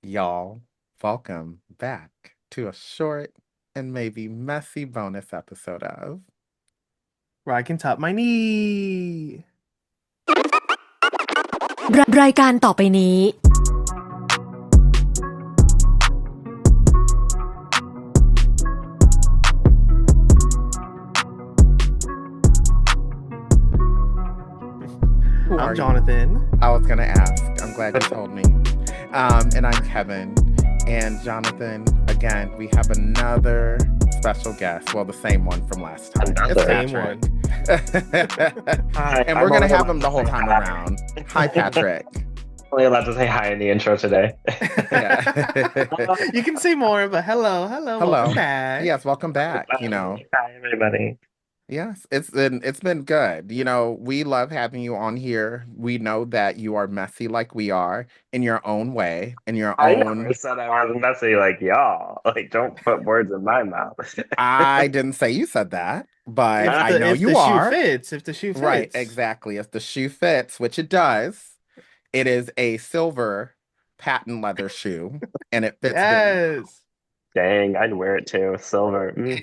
Y'all, welcome back to a short and maybe messy bonus episode of RyCanTopMyKnee. รายการต่อไปนี้Who I'm Are You? Jonathan. I was gonna ask. I'm glad you told me. And I'm Kevin. And Jonathan, again, we have another special guest. Well, the same one from last time. It's Another. Same Patrick. one. Hi, And I'm we're gonna only have allowed him the to whole say time hi. around. Hi, Patrick. Only allowed to say hi in the intro today. Yeah. You can say more, but hello, welcome Hello. back. Yes, welcome back. Hi, everybody. Yes, it's been good. We love having you on here. We know that you are messy like we are in your own way, in your I never own. said I was messy like y'all. Like, don't put words in my mouth. I didn't say you said that, but If I the know if you the shoe are. fits, if the shoe Right, fits. exactly. If the shoe fits, which it does, it is a silver patent leather shoe, and it fits very well. Yes. Dang, I'd wear it too. Silver. And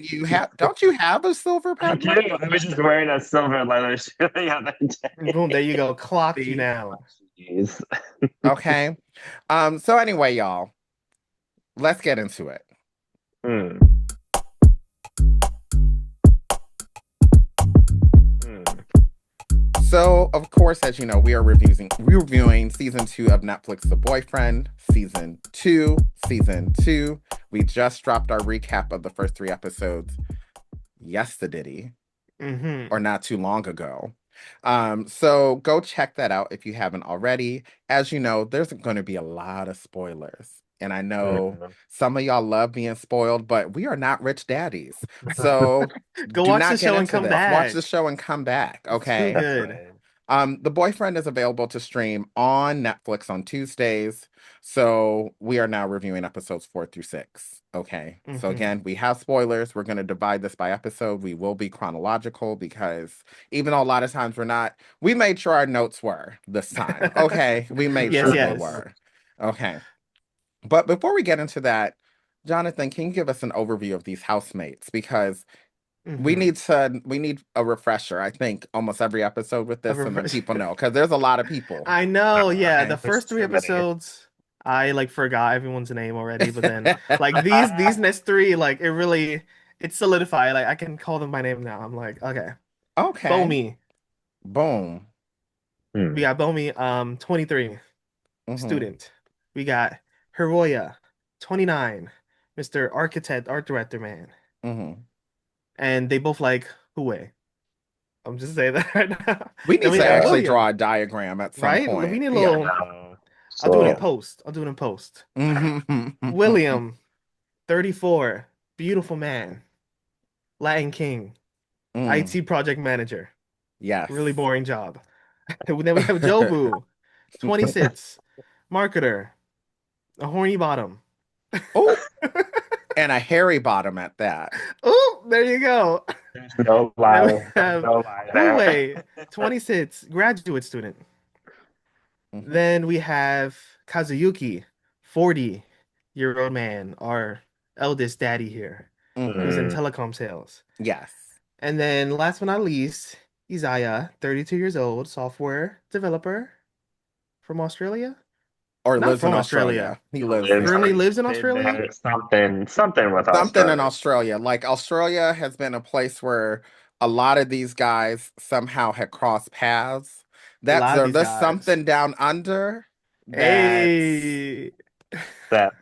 don't you have a silver I patent do. leather I was just wearing a silver leather shoe the other Boom, there day. you go. Clocked you shoe? now. Jeez. Okay. So anyway, y'all, let's get into it. Hmm. Hmm. So, of course, as you know, we are reviewing season 2 of Netflix The Boyfriend, season 2. We just dropped our recap of the first 3 episodes yesterday, or not too long ago. So go check that out if you haven't already. As you know, there's going to be a lot of spoilers. And I know Hmm. some of y'all love being spoiled, but we are not rich daddies. So Go do watch the not get show and into come this. Watch the back. show and come back, It's too okay? That's good. right. The Boyfriend is available to stream on Netflix on Tuesdays. So we are now reviewing episodes 4 through 6. Okay. So hmm again, we have spoilers. We're going to divide this by episode. We will be chronological because even though a lot of times we're not, we made sure our notes were this time. Okay. We made Yes, sure they yes. were. Okay. But before we get into that, Jonathan, can you give us an overview of these housemates? Because hmm we need a refresher, I think, almost every episode with A this, and then refresh. people know because there's a lot of people. I know, yeah. Okay. The There's first three too many. episodes, I like forgot everyone's name already, but then like these next three, like it's solidified. Like I can call them by name now. I'm like, okay. Okay. Bomi. Boom. We Hmm. got Bomi, 23, Mm-hmm. student. We got Hiroya, 29, Mr. Architect, art director man. Mm-hmm. And they both like Hue. I'm just saying that right now. We Then need we to got actually draw William, a diagram at some right? We point. need a I Yeah. little. know. I'll do it in So, post. I'll do it in post. Mm-hmm. William, 34, beautiful man, Latin king, Mm. IT project manager, Yes. really boring job. Then we have Jobu, 26, marketer, a horny bottom. Oh, and a hairy bottom at that. Oh, there you go. there's no Then we lie. There's have no lie there. Hue, 26, graduate student. Mm-hmm. Then we have Kazuyuki, 40-year-old man, our eldest daddy here, who's in Mm-hmm. Hmm. telecom sales. Yes. And then last but not least, Isaiah, 32 years old, software developer from Australia. Or Not lives in from Australia. Australia. He lives Lives there. Currently or lives in been Australia. there. Something with Something in Australia. Australia. Like Australia has been a place where a lot of these guys somehow had crossed paths. A lot of these There's guys. something down under that's Hey, That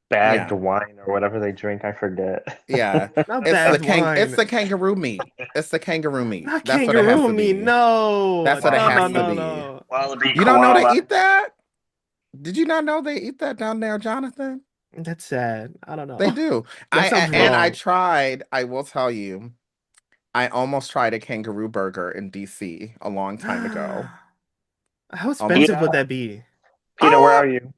bagged yeah. wine or whatever they drink, I forget. Yeah. not bagged It's wine. the kangaroo meat. It's the kangaroo meat. Not That's what it has kangaroo to meat. be. No, That's what it no, no, has to no, Wallaby, be. no. wallaby You don't know they koala. eat that? Did you not know they eat that down there, Jonathan? That's sad. I don't They know. do. That sounds I wrong. tried, I will tell you, I almost tried a kangaroo burger in DC a long time ago. How Almost expensive would PETA, that be? PETA, where uh are you?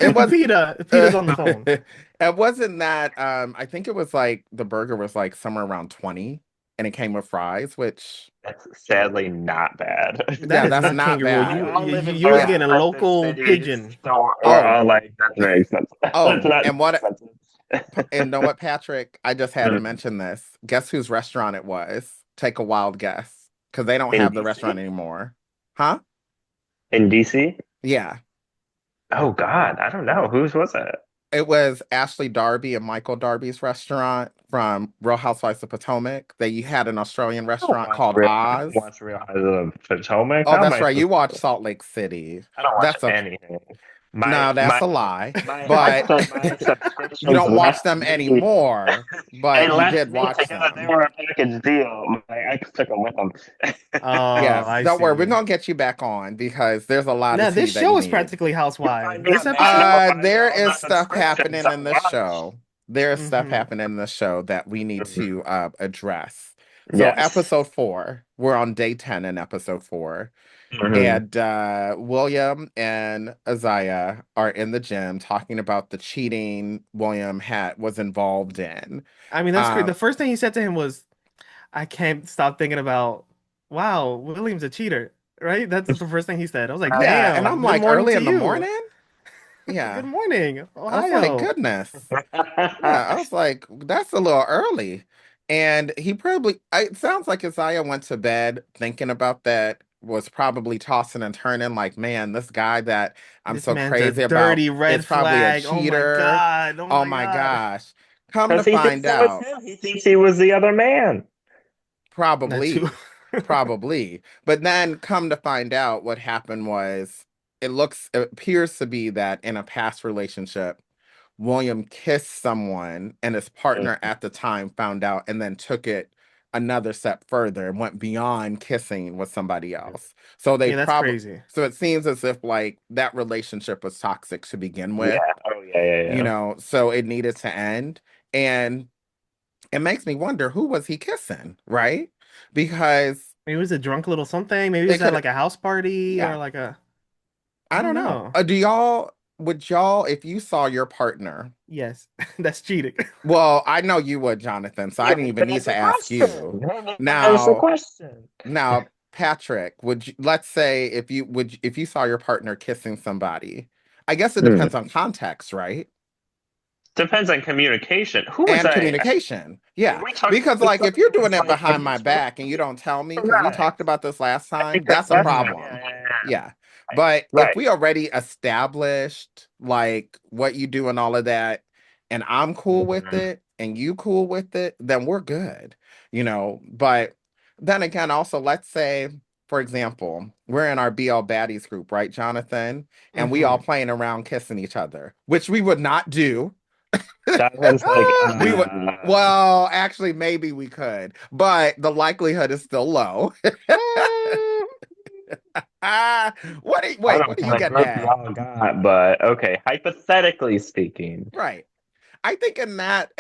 it was PETA's on the phone. it wasn't that I think it was like the burger was like somewhere around 20 and it came with fries, which That's sadly not bad. That Yeah, is that's not not kangaroo. We bad. all live in You was very Yeah. getting a expensive local cities, pigeon. so we're Oh, all like, that's very expensive. That's oh, not and what expensive. and know what, Patrick? I just had to Mm. mention this. Guess whose restaurant it was? Take a wild guess. Because they don't In have the restaurant DC? anymore. Huh? In DC? Yeah. Oh God, I don't know. Whose was it? It was Ashley Darby and Michael Darby's restaurant from Real Housewives of Potomac. They had an Australian restaurant called I don't Oz. watch Real Housewives of Potomac. Oh, How am that's I right. You supposed watch to? Salt Lake City. I don't watch That's a anything. My No, that's my a lie. I But said my you subscriptions don't watch left them me. anymore, They but you left did me watch together. They them. were a package deal. My ex took them with them. Oh, Yes, I don't worry. We're see. gonna get you back on because there's a lot Now of this tea that you show is need. practically You find Housewives. me This on episode. national. I get There all the is stuff subscriptions. happening I in this watch. show. There is stuff Hmm. happening in this show that we need Mhm. to address. So, Yes. episode 4, we're on day 10 in episode 4. Mhm. And William and Isaiah are in the gym talking about the cheating William was involved in. I mean, that's great. Um, The first thing he said to him was, "I can't stop thinking about, wow, William's a cheater." Right? That's the first thing he said. I was like, yeah, and I'm "Damn, good like morning early to in the you. morning. Good Yeah, morning, I was like, Ohio." goodness. Yeah, I was like, that's a little early. And it sounds like Isaiah went to bed thinking about that, was probably tossing and turning like, man, this guy that I'm This so man's a crazy about dirty is red probably a flag. Oh my cheater. God. Oh Oh my my God. gosh. Come to Because he find thinks it was out, him. He thinks he was the other man. That too. probably, probably. But then come to find out what happened was it appears to be that in a past relationship, William kissed someone and his partner Mhm. at the time found out and then took it another step further and went beyond kissing with somebody else. Yeah, that's crazy. So it seems as if like that relationship was toxic to begin with, Yeah. Oh yeah, yeah, yeah. so it needed to end. And it makes me wonder, who was he kissing, right? Because Maybe it was a drunk little something. Maybe it it was at could, like a house party or yeah, like a, I I don't don't know. know. Would y'all, if you saw your partner, Yes, that's cheating. well, I know you would, Jonathan, so I Yeah, didn't but even need that's to the ask you. question. That is the Now, question. Patrick, let's say if you saw your partner kissing somebody, I guess it Hmm. depends on context, right? Depends on communication. Who was And I? communication. Yeah. We talked Because about this like if you're doing was it like if behind you my talk back and you don't tell me, because we right. talked about this last I time, think that's that's a Hmm. different. Yeah, problem. yeah, yeah. Yeah. But if Right. we already established like what you do and all of that, and I'm cool with Mhm. it and you cool with it, then we're good. But then again, also let's say, for example, we're in our BL Baddies group, right, Jonathan? And we all Hmm. playing around kissing each other, which we would not do. That was like We would, well, actually, maybe we could, but the likelihood is still low. I What don't are know you what getting group at? y'all got, but okay. Hypothetically speaking. Right. I think in that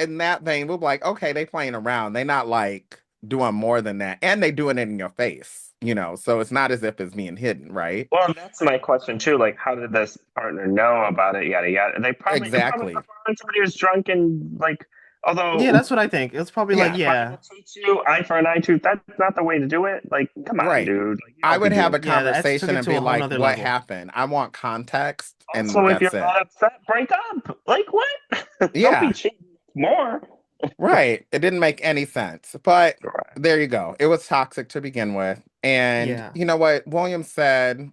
vein, we're like, okay, they playing around. They not like doing more than that. And they doing it in your face. So it's not as if it's being hidden, right? Well, that's my question too. Like, how did this partner know about it? Yada yada. It probably Exactly. when somebody was drunk and like, Yeah, although that's what I think. It's probably like, Yeah. somebody yeah, will teach you eye for an eye tooth. That's not the way to do it. Like, come on, Right. dude. Like, you I don't be would have doing a yeah, that took conversation it and to be a whole like, nother what level. happened? I want context, that. and Also, if that's you're it. not upset, break up. Like, what? Don't be Yeah. cheating more. Right. It didn't make any sense. But Right. there you go. It was toxic to begin with. And Yeah. you know what? William said,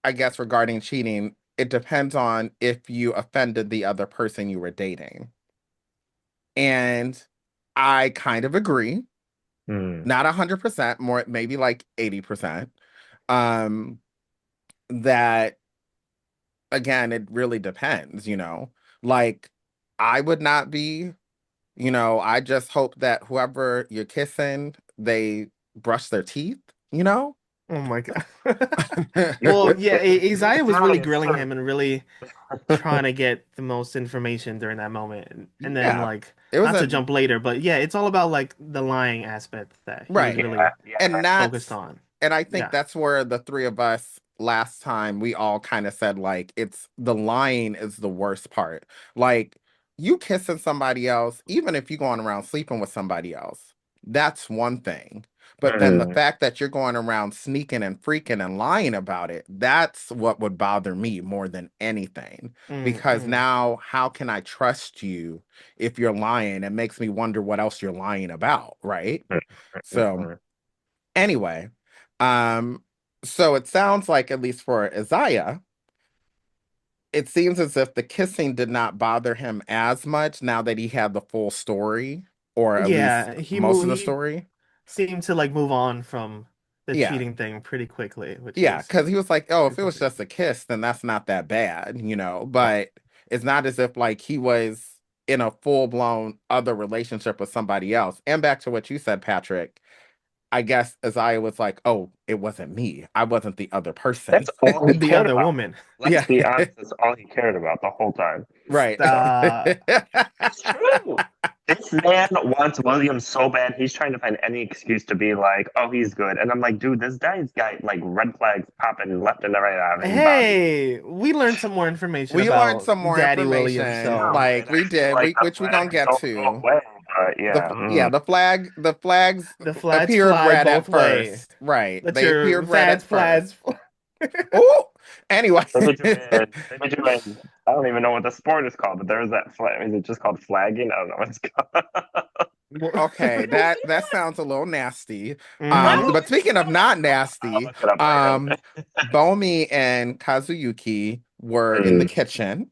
I guess, regarding cheating, it depends on if you offended the other person you were dating. And I kind of agree. Hmm. Not 100%, more maybe like 80%. Um, that again, it really depends. Like I would not be. I just hope that whoever you're kissing, they brush their teeth. Oh my God. You're Well, yeah, being Isaiah was really serious grilling too. him and really trying to get the most information during that moment. And then Yeah, like it was not to a jump later, but yeah, it's all about like the lying aspect that he was right. really Yeah, And yeah. focused that's on. and I think Yeah. that's where the three of us last time we all kind of said like it's the lying is the worst part. Like you kissing somebody else, even if you going around sleeping with somebody else, that's one thing. But then the Mm, fact that you're going around sneaking and freaking and lying about it, that's what would bother me more than anything. Because Mm-hmm. now, how can I trust you if you're lying? It makes me wonder what else you're lying about, right? mm, So, mm. anyway, um, so it sounds like, at least for Isaiah, it seems as if the kissing did not bother him as much now that he had the full story, or at least Yeah, most of the he story. seemed to like move on from the Yeah. cheating thing pretty quickly, which Yeah, is because he was like, oh, if it was important. just a kiss, then that's not that bad, Right. But it's not as if like he was in a full-blown other relationship with somebody else. And back to what you said, Patrick, I guess Isaiah was like, oh, it wasn't me. I wasn't the other person. That's all he The cared other about. woman. Let's Yeah, be honest, that's all he cared about the whole time. right. Uh, It's true. This man wants William so bad. He's trying to find any excuse to be like, "Oh, he's good," and I'm like, "Dude, this guy's got like red flags popping left and right out of his body." hey, we learned some more information We learned about some more Daddy William, information, so like And I we feel did, like the which we gonna flags get don't go to. away. But yeah, The flags the flags appeared fly red both at way. first. Right. Let They your appeared red at fads first. flags. Oh, anyway. they've been doing. I don't even know what the sport is called, but there's that flag. Is it just called flagging? I don't know what it's called. Okay, that sounds a little nasty. Hmm. But speaking of not I'll nasty, look it up later. Bomi and Kazuyuki were in the Mm, kitchen,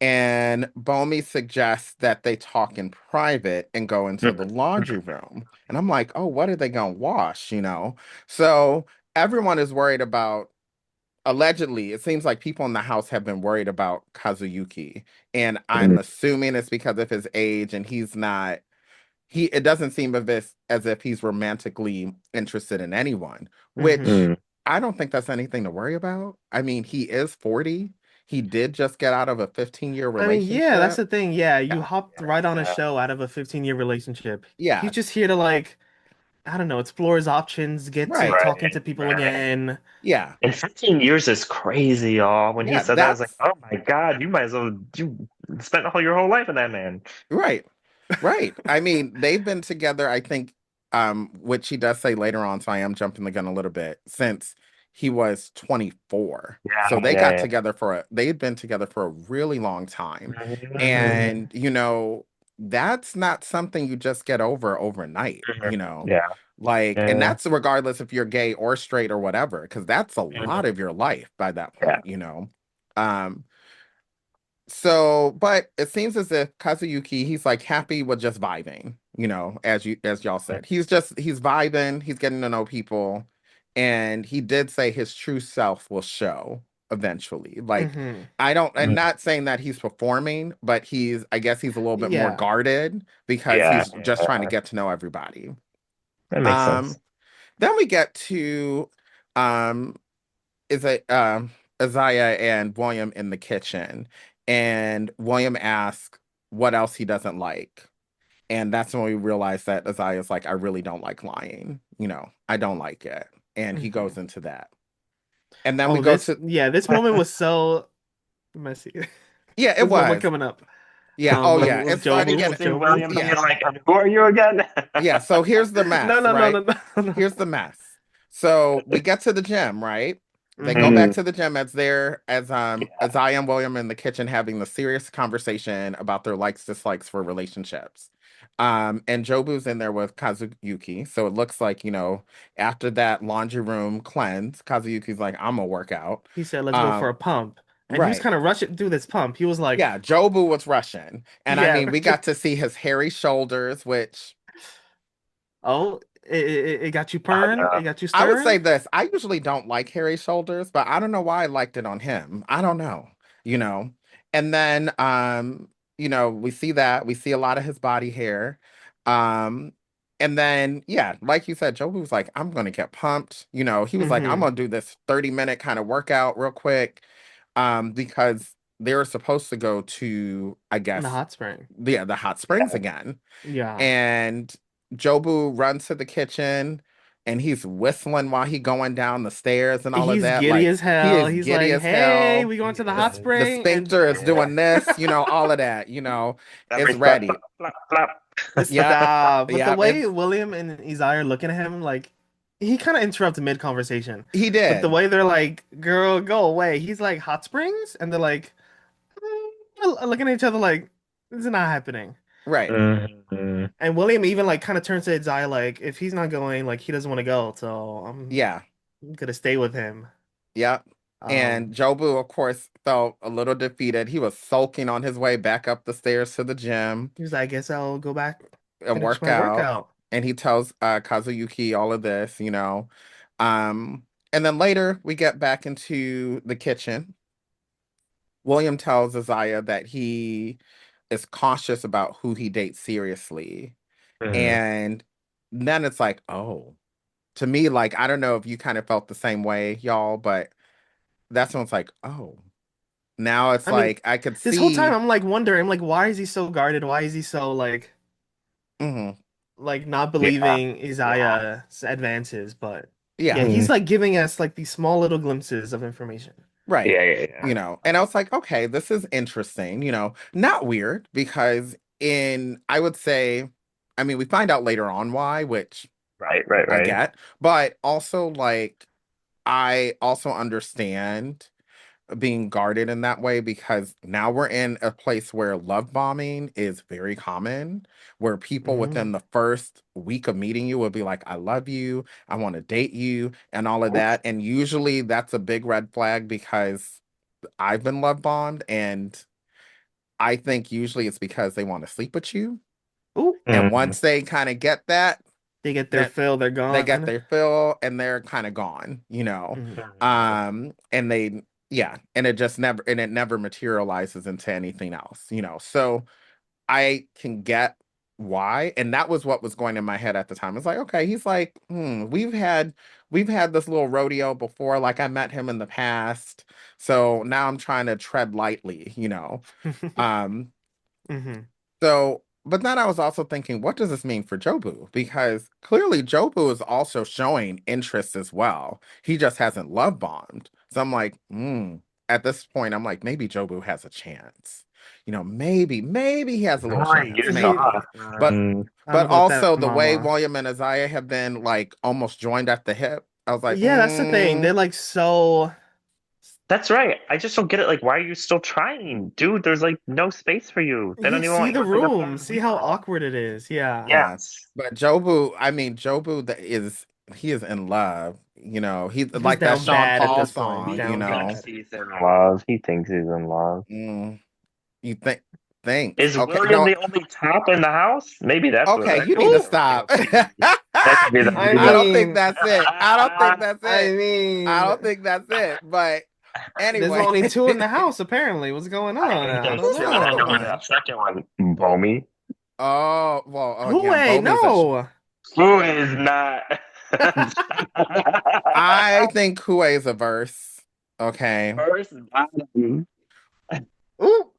and Bomi suggests that they talk in private and go into the mm, laundry mm, room. And I'm like, oh, what are they gonna wash, So everyone is worried about, allegedly, it seems like people in the house have been worried about Kazuyuki. And I'm mm, assuming it's because of his age and he's not it doesn't seem as if he's romantically interested in anyone, Hmm. which mm. I don't think that's anything to worry about. I mean, he is 40. He did just get out of a 15-year I mean, yeah, that's relationship. the thing. Yeah, you Yeah. hopped right on a Yeah. show out of a 15-year relationship. Yeah. He's just here to like, I don't know, explore his options, get to Right. talking Right. to people Right. again. Yeah. And 15 years is crazy, y'all. When he Yeah. said that, I was like, That's oh my God, you might as well you spent your whole life in that man. right. Right. I mean, they've been together, I think, which he does say later on, so I am jumping the gun a little bit, since he was 24. So Yeah, yeah, they'd been together for a really long time. yeah. Mhm, And, that's not something you just get over overnight, mhm. Yeah, Like, and yeah, that's regardless if you're gay or straight or whatever, because that's a lot mhm, of your life by that yeah. point. Um, so, but it seems as if Kazuyuki, he's like happy with just vibing, as y'all said. He's vibing, he's getting to know people, and he did say his true self will show eventually. Like, Hmm. I'm Mhm. not saying that he's performing, but I guess he's a little bit more Yeah. guarded because Yeah, he's just trying to yeah. get to know everybody. That makes Um, sense. then we get to um is it Isaiah and William in the kitchen, and William asks what else he doesn't like. And that's when we realize that Isaiah's like, I really don't like lying. I don't like it. And he Hmm. goes into that. And then we Oh, go to, this moment was so messy. yeah, it This moment was. coming up. Yeah. Oh, With yeah. It started With getting, See Jobu. William being yeah. like, who are you again? Yeah. So here's the No, mess, no, no, right? no, no, no. Here's the mess. So we get to the gym, right? They go Hmm. back Mhm. to the gym Yeah. as I and William in the kitchen having the serious conversation about their likes dislikes for relationships. And Jobu's in there with Kazuyuki. So it looks like, after that laundry room cleanse, Kazuyuki's like, I'm gonna work out. He said, "Let's go for Um, a pump," and he was right. kind of rushing through this pump. He was like, Yeah, Jobu was Russian. And I "Yeah, mean, we got to see his hairy shoulders, which oh, it got you I purring, know. it got you I would say stirring." this. I usually don't like hairy shoulders, but I don't know why I liked it on him. I don't know, you know. And then we see that. We see a lot of his body hair. Um, and then yeah, like you said, Joe was like, I'm gonna get pumped. He was like, I'm Hmm. gonna do this 30-minute kind of workout real quick. Because they were supposed to go to, I The guess, hot spring. the hot springs again. Yeah, And Jobu runs to the kitchen and he's whistling while he going down the stairs and all of he's that. giddy Like as he hell. is He's giddy like, as "Hey, hell. we going to the hot Yes. The spring?" And sphincter is Yeah. doing this, all of that, it's Every flap, ready. flap, flap, flap. Yeah, stop. But the yeah, way William and Izzy are looking at him, like he kind of interrupted mid-conversation. He But the did. way they're like, "Girl, go away." He's like, "Hot springs?" And they're like, looking at each other like, "This is not happening." Right. Mhm. And William even like kind of turns to his eye like, if he's not going, like he doesn't want to go, so Yeah. I'm gonna stay with him. Yep. And Um, Jobu, of course, felt a little defeated. He was sulking on his way back up the stairs to the gym he was like, I guess I'll go back, and finish work my out. workout. And he tells Kazuyuki all of this, you know. Um, and then later we get back into the kitchen. William tells Isaiah that he is cautious about who he dates seriously. Mhm. And then it's like, oh, to me, like, I don't know if you kind of felt the same way, y'all, but that's when it's like, oh, now it's I mean, like I could this whole time see. I'm like wondering, I'm like, why is he so guarded? Why is he so Mhm. like not Yeah. believing Yeah. Isaiah's advances? But yeah, Yeah, he's Mhm. like giving us like these small little glimpses of information. right. Yeah, yeah, yeah. You know, and I was like, okay, this is interesting, you know, not weird because I would say, I mean, we find out later on why, which Right, right, I right. get, but also like, I also understand being guarded in that way because now we're in a place where love bombing is very common, where people Hmm. within the first week of meeting you will be like, I love you, I want to date you, and all of that. And usually that's a big red flag because I've been love bombed, and I think usually it's because they want to sleep with you. Ooh, And Mhm. once they kind of get that, they get their then fill, they're they get gone. their fill and they're kind of gone, you know. Hmm. Mhm. And they yeah, and it never materializes into anything else, you know. So I can get why, and that was what was going in my head at the time. It's like, okay, he's like, we've had this little rodeo before, like I met him in the past. So now I'm trying to tread lightly, you know. Um, Hmm. so, but then I was also thinking, what does this mean for Jobu? Because clearly Jobu is also showing interest as well. He just hasn't love bombed. So I'm like, at this point, I'm like, maybe Jobu has a chance. You know, maybe he has a little Boy, chance, you He, saw. maybe. But I don't know but about that, also the way mama. William and Isaiah have been like almost joined at the hip, I was like, Yeah, that's the thing. They're like so. That's right. I just don't get it. Like, why are you still trying? Dude, there's like no space for you. They You don't even see want you the as like a room, third see how wheel. awkward it is. Yeah. yeah. Yes. But Jobu, I mean, Jobu he is in love. You know, he's He's like that down Sean bad at Paul this point. song, He you Down know. thinks bad. he's in love. He thinks he's in love. Mm, you think thanks. Is Okay, William no, the only top in the house? Maybe that's what okay, you actually need to Ooh, you know, stop. that could be the I I don't reason. think mean, that's it. I don't think that's I it. I don't mean, think that's it. But there's anyway. only two in the house apparently. What's going I on? think I there's don't two, and I know who know. that second one, Bomey. Oh, well, oh, Who? again, Wait, Bomy's a no. Who is not? I think Kue is a verse. Okay. First bottom. Ooh,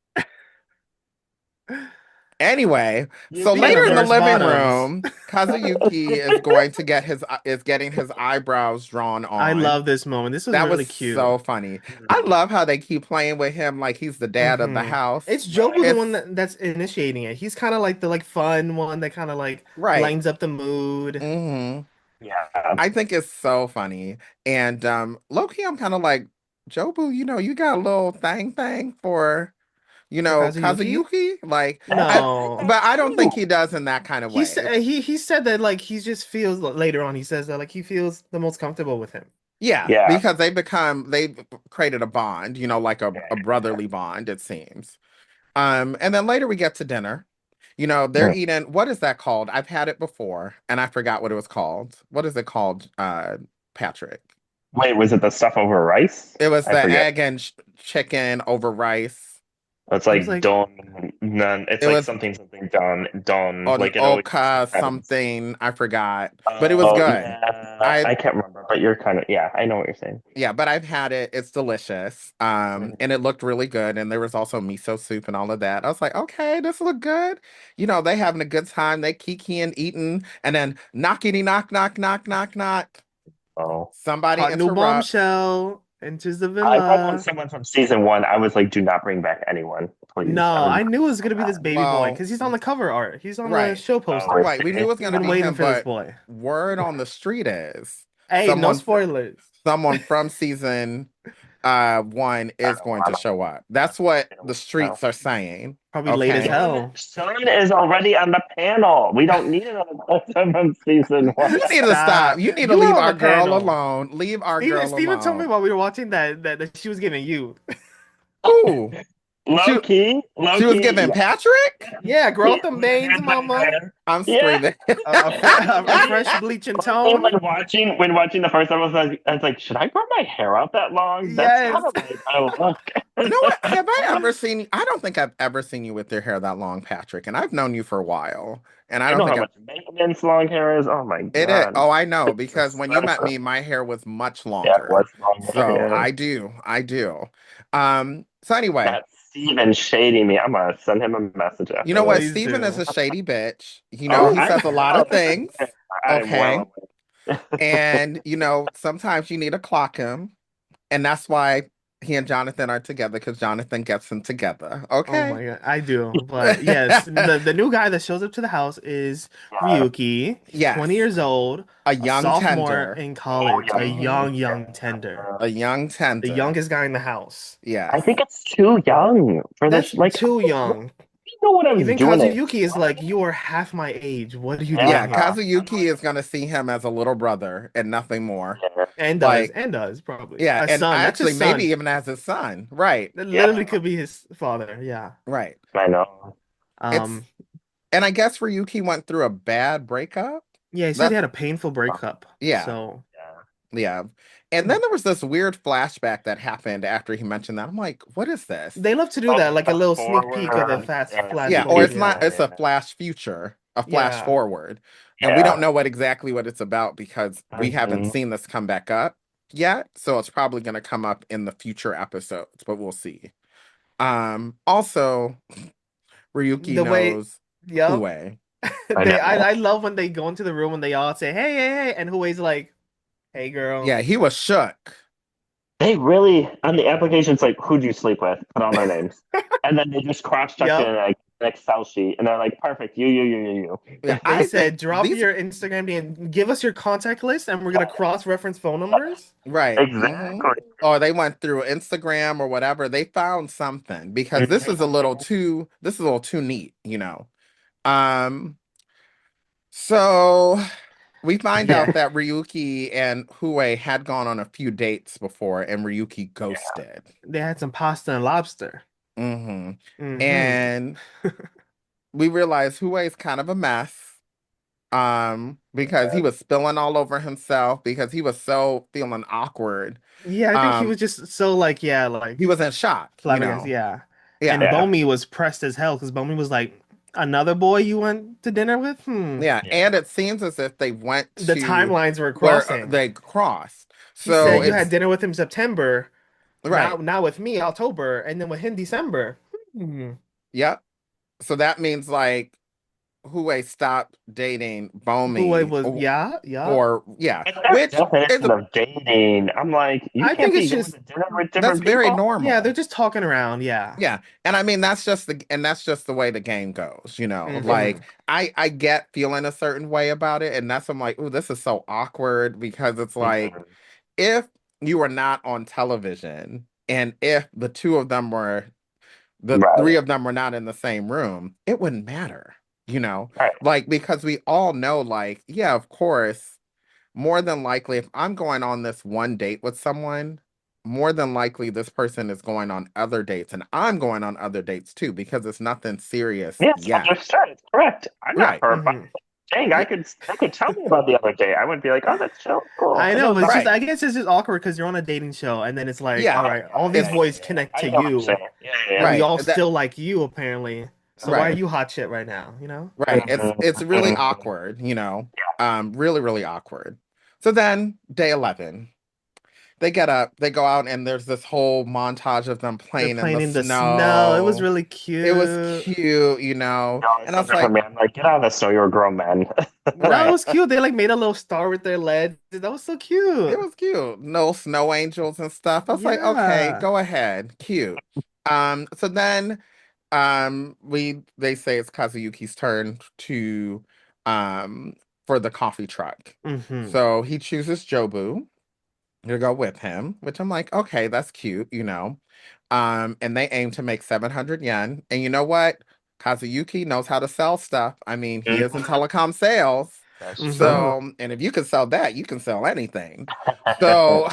Anyway, You so speaking later of in the verse can't. living bottoms, room, Kazuyuki is going to get is getting his eyebrows drawn I on. love this moment. This was That was really cute. so funny. I love how they keep playing with him like he's the dad of the Hmm. house. It's Jobu the Right. one It's that's initiating it. He's kind of like the like fun one that kind of like right. lightens up the mood. hmm Yeah. I think it's so funny. And low-key, I'm kind of like, Jobu, you know, you got a little thing for, you For know, Kazuyuki? Kazuyuki. Like I No. think but I don't think too. he does in that kind of He way. said he said that like he just feels later on he says that like he feels the most comfortable with him. Yeah, Yeah. because they've created a bond, you know, like Yeah. a brotherly bond, it seems. And then later we get to dinner. You know, they're Yeah. eating, what is that called? I've had it before and I forgot what it was called. What is it called, Patrick? Wait, was it the stuff over rice? It was I the forget. egg and chicken over rice. It's It was like like done none. It's It like was something something done. on Like it always oka happens. something, I forgot. But it was Oh good. yeah, I I can't remember, but you're kind of yeah. I know what you're saying. Yeah, but I've had it. It's delicious. And it looked really good. And there was also miso soup and all of that. I was like, okay, this look good. You know, they having a good time. They kikiing, eating, and then knockity knock, knock, knock, knock, knock. Oh, Somebody hot new interrupts. bombshell enters the I thought it was villa. someone from season one. I was like, do not bring back anyone, please. I No, would I not knew it was feel gonna be this bad. baby boy Well, because he's on the cover art. He's on the right. show Oh, is poster. Right. We knew he? it was We've gonna been be waiting him, for this but boy. word on the street is Hey, no Someone spoilers. someone from season 1 is going to show up. That's what the streets are saying. Probably late as Okay. hell. Sean is already on the panel. We don't need another person from season 1. You need to stop. You need to You were leave on our the girl panel. alone. Leave our girl Steven told me alone. while we were watching that she was giving you. Ooh. Low key, She was giving Patrick? Yeah, grow He, out them he veins, had my mama. hair. I'm Yeah. screaming. A fresh bleaching tone. When watching the first episode, I was like, should I grow my hair out that long? That's Yes. kind of like my look. You know what? Have I ever seen you? I don't think I've ever seen you with your hair that long, Patrick. And I've known you for a while. And I I don't know how think I've much maintenance long hair is. Oh my it is. god. Oh, I know, It's because when you met expensive. me, my hair was much Yeah, it longer. was longer. So Yeah. I do. So anyway, That Steven shading me. I'm gonna send him a message you after know what? this. Please Steven is do. a shady bitch. Oh, He says a lot of things. I'm Okay. well aware. And sometimes you need to clock him. And that's why he and Jonathan are together, because Jonathan gets them together. Oh Okay. my god, I do. But yes, the new guy that shows up to the house is Yeah. Ryuki. He's Yes. 20 years old, A a young sophomore tender. in Oh, college, a Mhm. young tender. A young The tender. youngest guy in the house. I Yes. think it's too young for That's this. Like, too young. you know what I was Even doing it. Kazuyuki is like, you are half my age. What are you doing Yeah, Yeah. here? Kazuyuki is gonna see him as a little brother and nothing more. Yeah. Like, And does probably. yeah, A and son. That's his actually maybe son. even as his son. Right. That Yeah. literally could be his father. Yeah. Right. I know. It's Um, and I guess Ryuki went through a bad breakup. yeah, he said he That's had a painful breakup. yeah, So Yeah. yeah. And then there was this weird flashback that happened after he mentioned that. I'm like, what is this? they love to do Oh, that, like a the little sneak peek of the forward. fast Yeah, flash Yeah, or forward. it's Yeah. not, it's a yeah. flash future, a flash Yeah. forward. And we don't Yeah. know what exactly what it's about because we haven't Mhm. seen this come back up yet. So it's probably gonna come up in the future episodes, but we'll see. Also, Ryuki The way, knows yep. Hue. I know. I love when they go into the room and they all say, "Hey, hey, hey," and Huey's like, "Hey, girl." Yeah, he was shook. They really, on the application, it's like, who'd you sleep with? Put all their names. And then they just cross-checked it Yep. in like an Excel sheet. And they're like, perfect. You. Yeah, They I said, think "Drop these your Instagram name, give us your contact list, and we're gonna cross-reference phone numbers." right. Exactly. Or they went through Instagram or whatever. They found something because this is a little too neat. Um, so we find Yeah. out that Ryuki and Hue had gone on a few dates before and Ryuki Yeah. ghosted. They had some pasta and lobster. hmm Hmm And we realize Hue is kind of a mess. Because he was spilling all over himself because he was so feeling awkward. Yeah, I think he Um, was just so like, yeah, he like was in shock. flabbergasted. Yeah. And Yeah. Yeah. Bomi was pressed as hell because Bomi was like, "Another boy you went to dinner with?" Yeah. Yeah. And it seems as if they went The to timelines were where crossing. they crossed. He So said you had it's dinner with him September, right. now with me October, and then with him December. Hmm. Yep. So that means like Hue stopped dating Who I Bomi was, yeah, yeah. or yeah, And their which is definition of dating, I'm like, you I can't think it's be going just, to dinner with that's different very people. yeah, they're normal. just talking around. Yeah. Yeah. And I mean that's just the way the game goes. Like Hmm I get feeling a certain way about it and that's I'm like, "Ooh, this is so awkward," because it's like Mhm. if you were not on television and if the Right. three of them were not in the same room, it wouldn't matter. Right. Like because we all know like, yeah, of course, more than likely if I'm going on this one date with someone, more than likely this person is going on other dates and I'm going on other dates too because it's nothing serious Yes, yet. understood. It's correct. I'm not Right. hurt by hmm dang, Yeah. they could tell me about the other day. I wouldn't be like, oh, that's chill, cool. I I know, know but it's about just, Right. I guess it's just awkward because you're on a dating show, and then it's like, Yeah. all oh, right, all these It's boys connect I to know what you're you, saying. Yeah. and we right. all That still like you apparently. So why are right. you hot shit right now? You know? Right. It's really Mhm. awkward. Really, really awkward. So then day 11. They get up, they go out, and there's this whole montage of them They're playing in the playing in the snow. It was snow. really It was cute. cute. No, it's And I so was different, like, man. I'm like, get out of the snow. You're a grown man. No, it right. was cute. They like made a little star with their legs. That was so It cute. was cute. No snow angels and stuff. I was like, okay, Yeah. go ahead. Cute. So then they say it's Kazuyuki's turn to for the coffee truck. Mm-hmm. So he chooses Jobu to go with him, which I'm like, okay, that's cute, you know. And they aim to make 700 yen. And you know what? Kazuyuki knows how to sell stuff. I mean, he is in Mhm. telecom sales. That's Mm-hmm. true. So, and if you can sell that, you can sell anything. So,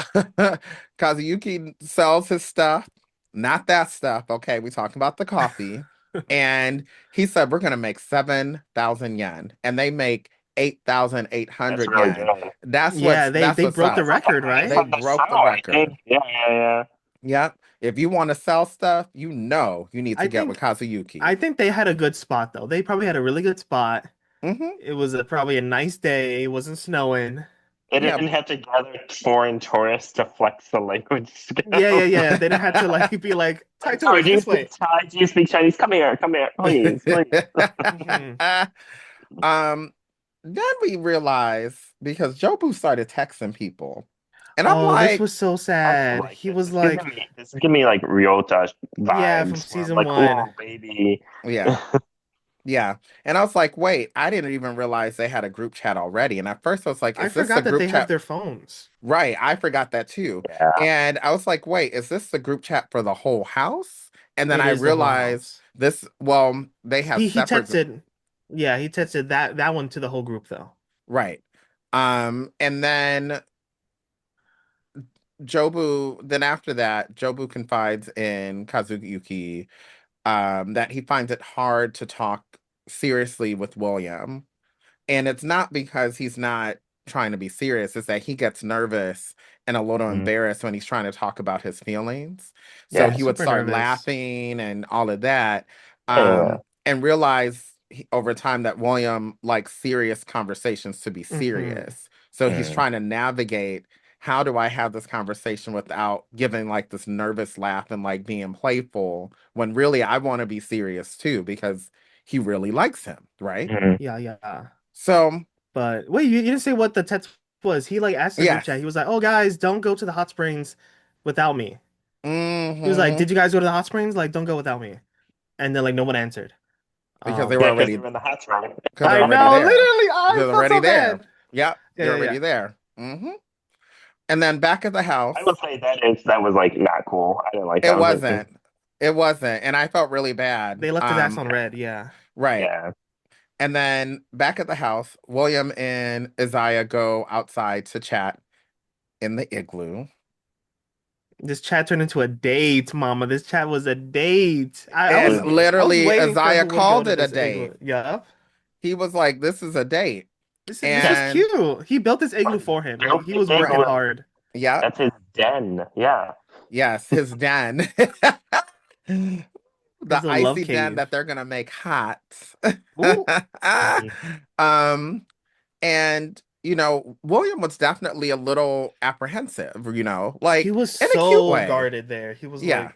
Kazuyuki sells his stuff, not that stuff. Okay, we're talking about the coffee. And he said, we're going to make 7,000 yen. And they make That's 8,800 really yen. good. Yeah, they That's they what's broke the up. It's like record, it's right? They like the broke the summer, I think. record. Yeah. Yep. If you want to sell stuff, you know you need to I get with think I Kazuyuki. think they had a good spot though. They probably had a really good spot. Mm-hmm. It was probably a nice day. It wasn't snowing. They Yeah. didn't have to gather foreign tourists to flex the language Yeah. skills. They didn't have to like be like Thai I'm sorry, tourists do you this speak way. Thai? Do you speak Chinese? Come here, please. Hmm. um, then we realized because Jobu started texting people, and I'm Oh, this like, was so I didn't sad. like He this. was like, This is giving me like Ryota yeah, from vibes where I'm season like, one. oh baby. yeah, yeah, and I was like, wait, I didn't even realize they had a group chat already. And at first, I was like, I is this the forgot that group they have chat? their phones. Right, I forgot that too. Yeah. And I was like, wait, is this the group chat for the whole house? And then It I is the whole realized house. this, well, they have He separate, texted, yeah, he texted that one to the whole group though. right. And then then after that, Jobu confides in Kazuyuki, that he finds it hard to talk seriously with William. And it's not because he's not trying to be serious, it's that he gets nervous and a little Mhm. embarrassed when he's trying to talk about his feelings. So Yeah, he Yeah. would super start nervous. laughing and all of that, Yeah. and realize over time that William likes serious conversations to be Hmm. serious. So he's Mm. trying to navigate, how do I have this conversation without giving like this nervous laugh and like being playful when really I want to be serious too because he really likes him, right? Mhm. Yeah. So, But wait, you didn't say what the text was. He like asked the group chat. yes. He was like, "Oh guys, don't go to the hot springs without me." He was like, Hmm. "Did you guys go to the hot springs? Like, don't go without me." And then like no one answered. Because they were Yeah, Um, because already they're in the hot zone. because they're I already know, there. literally, I They're felt already so there. bad. Yep, they're Yeah. already there. And then back at the I will house, say that was like not cool. I didn't like it that was like wasn't. It wasn't. And I felt really bad. They left his ass on red. Yeah. Right. yeah. And then back at the house, William and Isaiah go outside to chat in the igloo. This chat turned into a date, mama. This chat was a date. And I was literally, waiting for Isaiah who would go called to it a this date. igloo. Yup. He was like, this is a date. This was And cute. He built this igloo for him. Like Built he the was working igloo. hard. yep, That's his den. Yeah. yes, his den. The His little love icy den cave. that they're gonna make hot. Ooh. Mhm. um, and William was definitely a little apprehensive, He like was in a cute so way. guarded there. He was Yeah, like,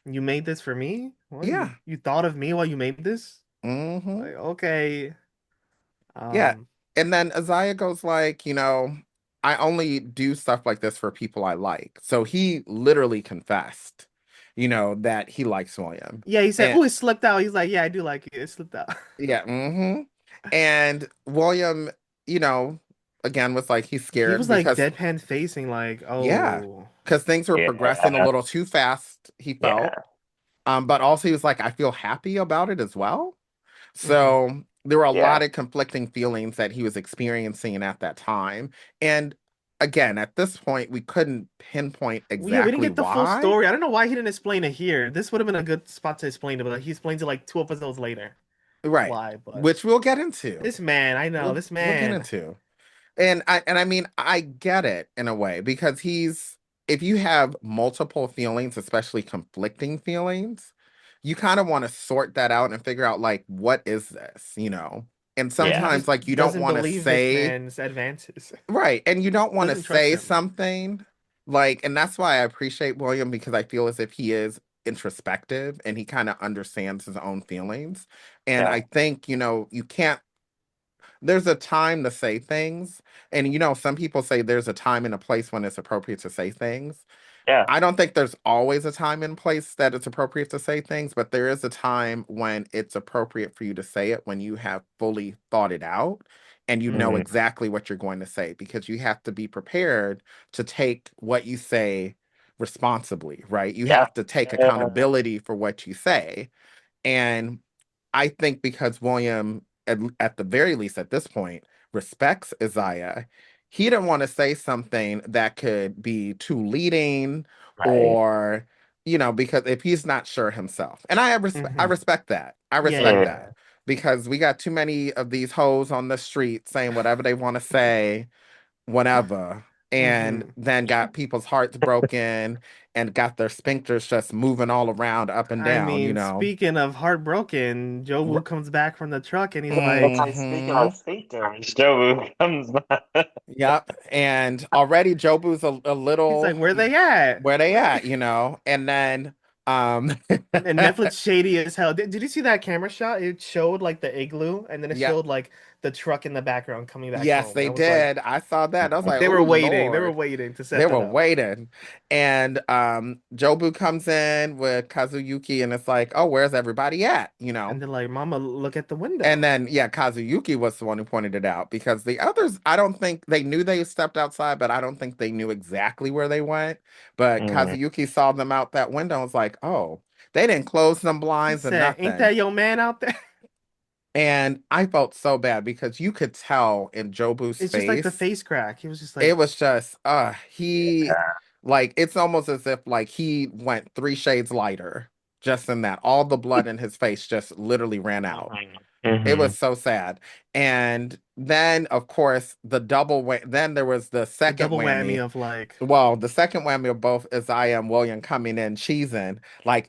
"You made this for me? What? yeah, You thought of me while you made this? hmm Like, okay." yeah. Um, And then Isaiah goes like, I only do stuff like this for people I like. So he literally confessed, that he likes William. yeah, he said, And "Oh, it slipped out." He's like, "Yeah, I do like it. It slipped out." yeah, and William, you know, again was like he's He scared was like because deadpan facing, like, yeah, "Oh, because things were progressing a Yeah. little too fast, he felt. Yeah. But also he was like, I feel happy about it as well. hmm So there were a Yeah. lot of conflicting feelings that he was experiencing at that time. And again, at this point, we couldn't pinpoint Well, yeah, we didn't exactly get the full why. story. I don't know why he didn't explain it here. This would have been a good spot to explain it, but like, he explains it like two episodes later. Right. Why? But Which we'll get into. this man, I know this We'll get man. into. And I mean, I get it in a way because if you have multiple feelings, especially conflicting feelings, you kind of want to sort that out and figure out like what is this? And Yeah, he Yeah. sometimes just like you don't doesn't want to believe this say man's advances. right, and you don't want to Doesn't trust say him. something like, and that's why I appreciate William because I feel as if he is introspective and he kind of understands his own feelings. And Yeah. I think, you can't there's a time to say things. And some people say there's a time and a place when it's appropriate to say things. Yeah. I don't think there's always a time and place that it's appropriate to say things, but there is a time when it's appropriate for you to say it when you have fully thought it out and you know Mm. exactly what you're going to say because you have to be prepared to take what you say responsibly, right? You Yeah. have to take Yeah. accountability for what you say. And I think because William, at the very least at this point, respects Isaiah, he didn't want to say something that could be too leading Right. or, because if he's not sure himself. And I Hmm. respect that. I Yeah, respect yeah. that because we got too many of these hoes on the street saying whatever they want to say whatever, and Hmm. then got people's hearts broken and got their sphincters just moving all around up and I down, mean, speaking of heartbroken, Jobu comes back from the truck and he's That's like, like speaking Mm-hmm. on skaters. Joe comes back. Yep. And already Jobu's a he's like, little where they at? where they Where? at, and then um And Netflix shady as hell. Did you see that camera shot? It showed like the igloo, and then it yeah, showed like the truck in the background coming back yes, home. And they I was like, did. I saw that. I was like, they oh were waiting. They were Lord. waiting to They set that were up. waiting. And Jobu comes in with Kazuyuki and it's like, oh, where's everybody at? And they're like, Mama, look at the And window. then, yeah, Kazuyuki was the one who pointed it out because the others, I don't think they knew they stepped outside, but I don't think they knew exactly where they went. But Mm. Kazuyuki saw them out that window and was like, oh, they didn't close them He blinds and said, ain't nothing. that your man out there? And I felt so bad because you could tell in Jobu's It's just like the face, face crack. He was just it like, was just, he, Yeah. like, it's almost as if like he went 3 shades lighter just in that. All the blood in his face just literally ran out. It Mm-hmm. was so sad. And then, of course, then there was the the second double whammy whammy. of like, Well, the second whammy of both Isaiah and William coming in cheesing, like,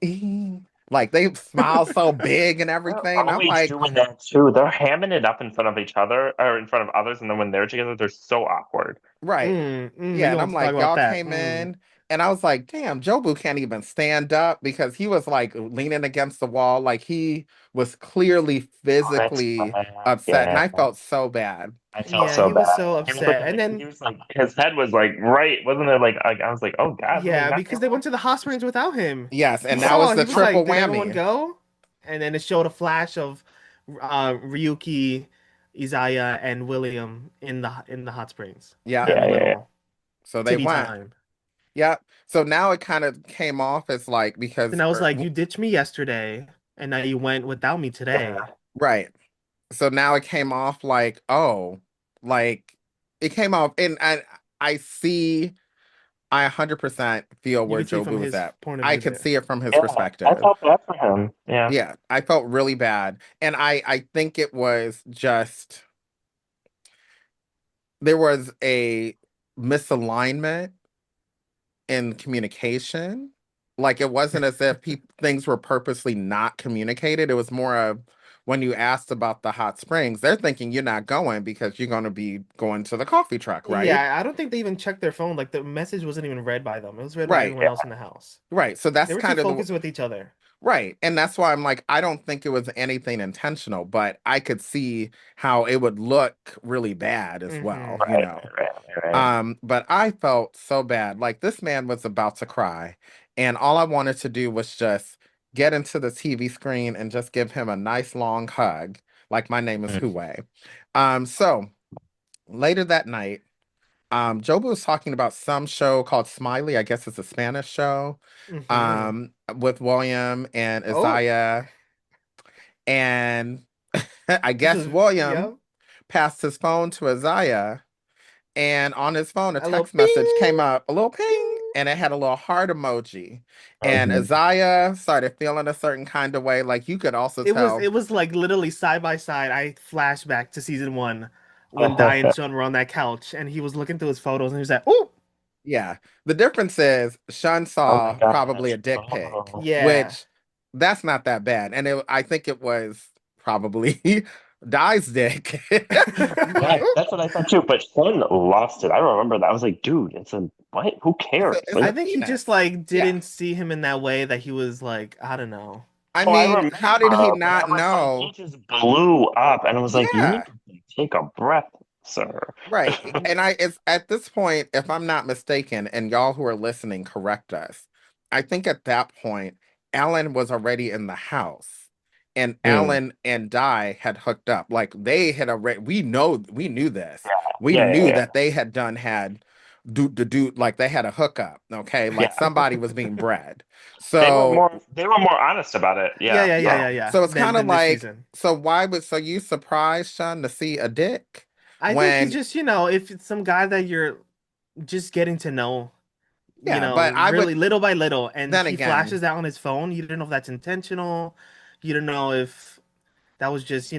like they smile so big and They're everything. And I'm always like, doing that too. They're hamming it up in front of each other or in front of others, and then when they're together, they're so awkward. right. we Yeah. And gonna I'm talk like, about y'all that. came in. And I was like, damn, Jobu can't even stand up because he was like leaning against the wall. Like he was clearly Oh, that's physically bad. upset. And Yeah, I felt so bad. I felt Yeah, so he was bad. so He was like, upset. And he then, was like, his head was like right, wasn't it? Like I was like, oh God, did they yeah, not because get they one? went to the hot springs without him. Yes. He And that was saw, the he was like, triple did everyone whammy. go? And then it showed a flash of Ryuki, Izaya, and William in the hot springs, Yeah. having Yeah, a yeah, little So they titty went. time. Yeah. So now it kind of came off as like And because I was like, you ditched me yesterday, and now you went without me today. yeah. right. So now it came off like, oh, like it came off and I 100% feel You where could see from Jobu was his at. point of I view could there. see it from his Yeah, I perspective. felt bad for him. Yeah. Yeah, I felt really bad. And I think it was just there was a misalignment in communication. Like it wasn't as if things were purposely not communicated. It was more of when you asked about the hot springs, they're thinking you're not going because you're going to be going to the coffee truck, right? Yeah, I don't think they even checked their phone. Like the message wasn't even read by them. It was read by Right. everyone Yeah. else in the house. Right. So They that's were too kind of the focused with each other. right. And that's why I'm like, I don't think it was anything intentional, but I could see how it would look really bad as well, Hmm. Right. But I felt so bad. Like this man was about to cry, and all I wanted to do was just get into the TV screen and just give him a nice long hug. Like my name is Mm. Huey. So later that night, Jobu was talking about some show called Smiley. I guess it's a Spanish show. Hmm. With William and Oh, Isaiah. And I this guess is William yep. passed his phone to Isaiah. And on his phone, a A little text message came bing, up, a little ping, bing. and it had a little heart emoji. And Mhm. Isaiah started feeling a certain kind of way. Like you could also It tell, was like literally side by side. I flashed back to season one when Dai and Sean were on that couch and he was looking through his photos and he was like, "Oh, yeah. The difference is Shun Oh my saw probably gosh. a dick pic, Oh. yeah." which that's not that bad. And I think it was probably Dai's dick. He's like, Yeah, "Oh." that's what I thought too. But Flynn lost it. I remember that. I was like, dude, it's a what? Who cares? It's I a Like, think he just penis. like Yeah. didn't see him in that way that he was like, I don't know. I oh, I mean, how did he remember, but I not was like, he know? just blew up, and I was like, you need Yeah. to take a breath, sir. Right. And it's at this point, if I'm not mistaken, and y'all who are listening, correct us. I think at that point, Ellen was already in the house. and Mm. Alan and Di had hooked up. Like they had already, we knew this. We Yeah, knew yeah, that they had do like they had a hookup. Okay, yeah. like somebody was being bred. They were So more honest about it. Yeah, Yeah. yeah, yeah, yeah, yeah, yeah. so it's kind Then of this like, season. so why would so you surprised Sean to see a dick I think he's when just, if it's some guy that you're just getting to know, yeah, but I would really little by little, and then he again. flashes that on his phone. You don't know if that's intentional. You don't know if that was just,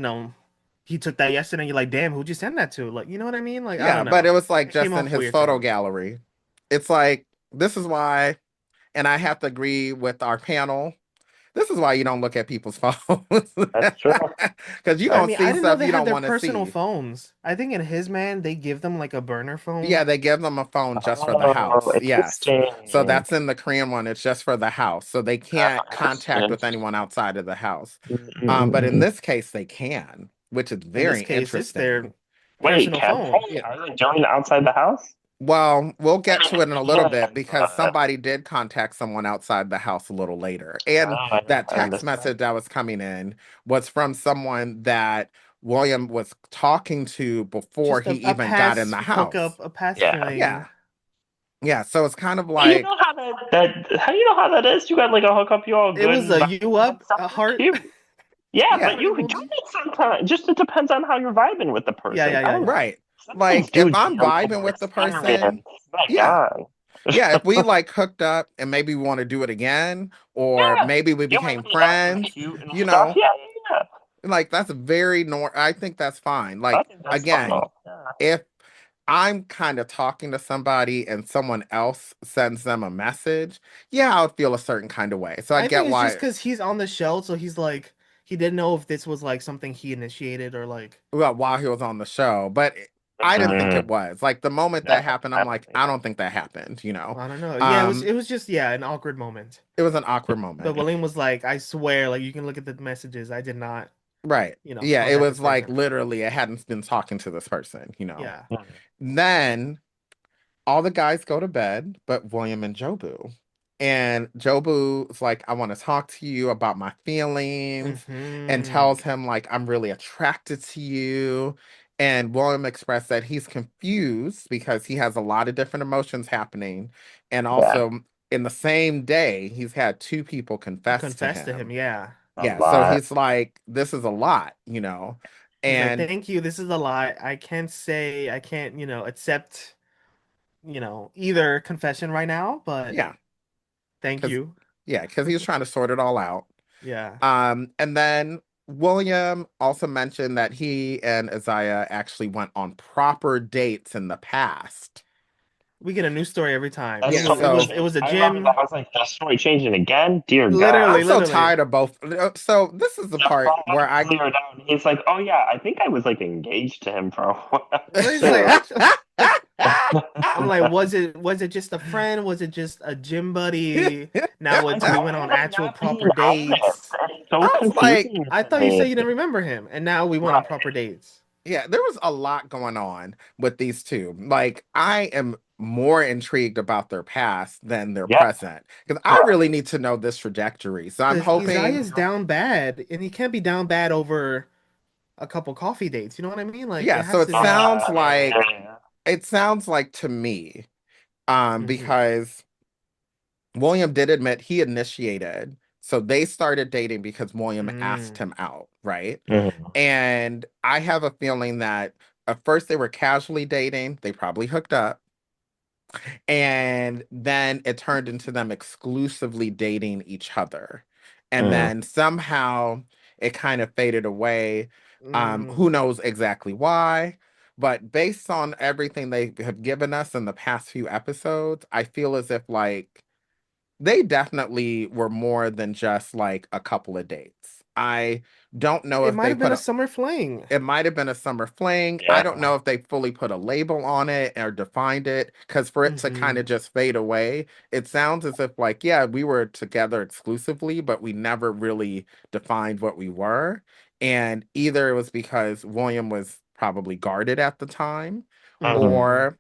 he took that yesterday and you're like, damn, who'd you send that to? Like, you know what I mean? Like, I Yeah, don't but know. it was like It came just in off his weird to photo me. gallery. It's like this is why, and I have to agree with our panel. This is why you don't look at people's phones. That's true. Because you're I gonna mean, I see didn't know stuff they you had don't their want to personal see. phones. I think in his man, they give them like a burner Yeah, phone. they give them a phone just for the Oh, house. Yes. So interesting. that's in the Korean one. It's just for the house. So they can't Oh, contact with interesting. anyone outside of the house. But in Mm-mm-mm-mm. this case, they can, which is In this very case, it's their interesting. Wait, personal can phone. they? Yeah. Are they doing it outside the house? Well, we'll I get to mean, it in a they little bit can, because but somebody did contact someone outside the house a little later. And that I text understand. message that was coming in was from someone that William was talking to before Just he a even got in past the house. hookup, a past Yeah. fling. Yeah. Yeah. So it's kind of Well, you like, know how how you know how that is? You got like a hookup, you all It good was and a vibing, you and then up, a something heart, cute. Yeah, but yeah, heart you do emoji. it sometimes. Just it depends on how you're vibing with the Yeah, person. yeah, I yeah, don't. yeah. right. Some things Like if do I'm need a little vibing more with the person, experience. My yeah. God. Yeah, if we like hooked up and maybe we want to do it again, or Yeah, maybe we you became might be acting friends, cute and you stuff. know, Yeah, yeah. like that's very I think that's fine. I Like think that's again, fun. Yeah. if I'm kind of talking to somebody and someone else sends them a message, yeah, I would feel a certain kind of way. So I I think get it's just why, because he's on the show, so he's like, he didn't know if this was like something he initiated or like, well, while he was on the show, but I didn't think it Mm, was. Like the moment that no, happened, I I'm don't like, I either. don't think that happened, you know. I don't know. Yeah, Um, it was just, yeah, an awkward moment. it was an awkward But moment. William was like, I swear, like you can look at the messages. I did not, Right. Yeah, it contact this was like person. literally I hadn't been talking to this person, you know. Yeah. Mm. Then all the guys go to bed, but William and Jobu. And Jobu's like, I want to talk to you about my feelings, and tells Hmm. him, like, I'm really attracted to you. And William expressed that he's confused because he has a lot of different emotions happening. And Yeah, also, in the same day, he's had two people confess to Confessed to him. him. Yeah. a Yeah, so lot. he's like, this is a lot, you know. He's like, And thank you. This is a lie. I can't, accept, either confession right now, but yeah, thank because you. yeah, because he was trying to sort it all out. Yeah. And then William also mentioned that he and Isaiah actually went on proper dates in the past. We get a new story every time. That It Yeah, was, story it was, so it was changed. a I remember that. gym. I was like, that story changing again? Dear I'm Literally, God. so literally. tired of both. So this is the The part phone where I cleared out. And he's like, oh yeah, I think I was like engaged to him for a while What is too. like I'm like, was it just a friend? Was it just a gym buddy? Now Like, it's we why went on are they actual not being proper honest? dates. It's so I was like, confusing I to thought you said me. you didn't remember him, and now we went on Right. proper dates. yeah, there was a lot going on with these two. Like, I am more intrigued about their past than their Yeah. present because I Right. really need to know this trajectory. So I'm Because hoping, Isaiah's down bad, and he can't be down bad over a couple coffee dates. You know what I mean? Like yeah. it So has it to. sounds like to me, Hmm. because William did admit he initiated. So they started dating because William asked Mm. him out, right? Mhm. And I have a feeling that at first they were casually dating, they probably hooked up, and then it turned into them exclusively dating each other. And Mhm. then somehow it kind of faded away. Mm. Who knows exactly why? But based on everything they have given us in the past few episodes, I feel as if like they definitely were more than just like a couple of dates. I don't know It if might they have been put a a summer fling. it might have been a summer fling. I don't Yeah. know if they fully put a label on it or defined it because for it to kind Hmm. of just fade away, it sounds as if like, yeah, we were together exclusively, but we never really defined what we were. And either it was because William was probably guarded at the time, Mhm. Hmm. or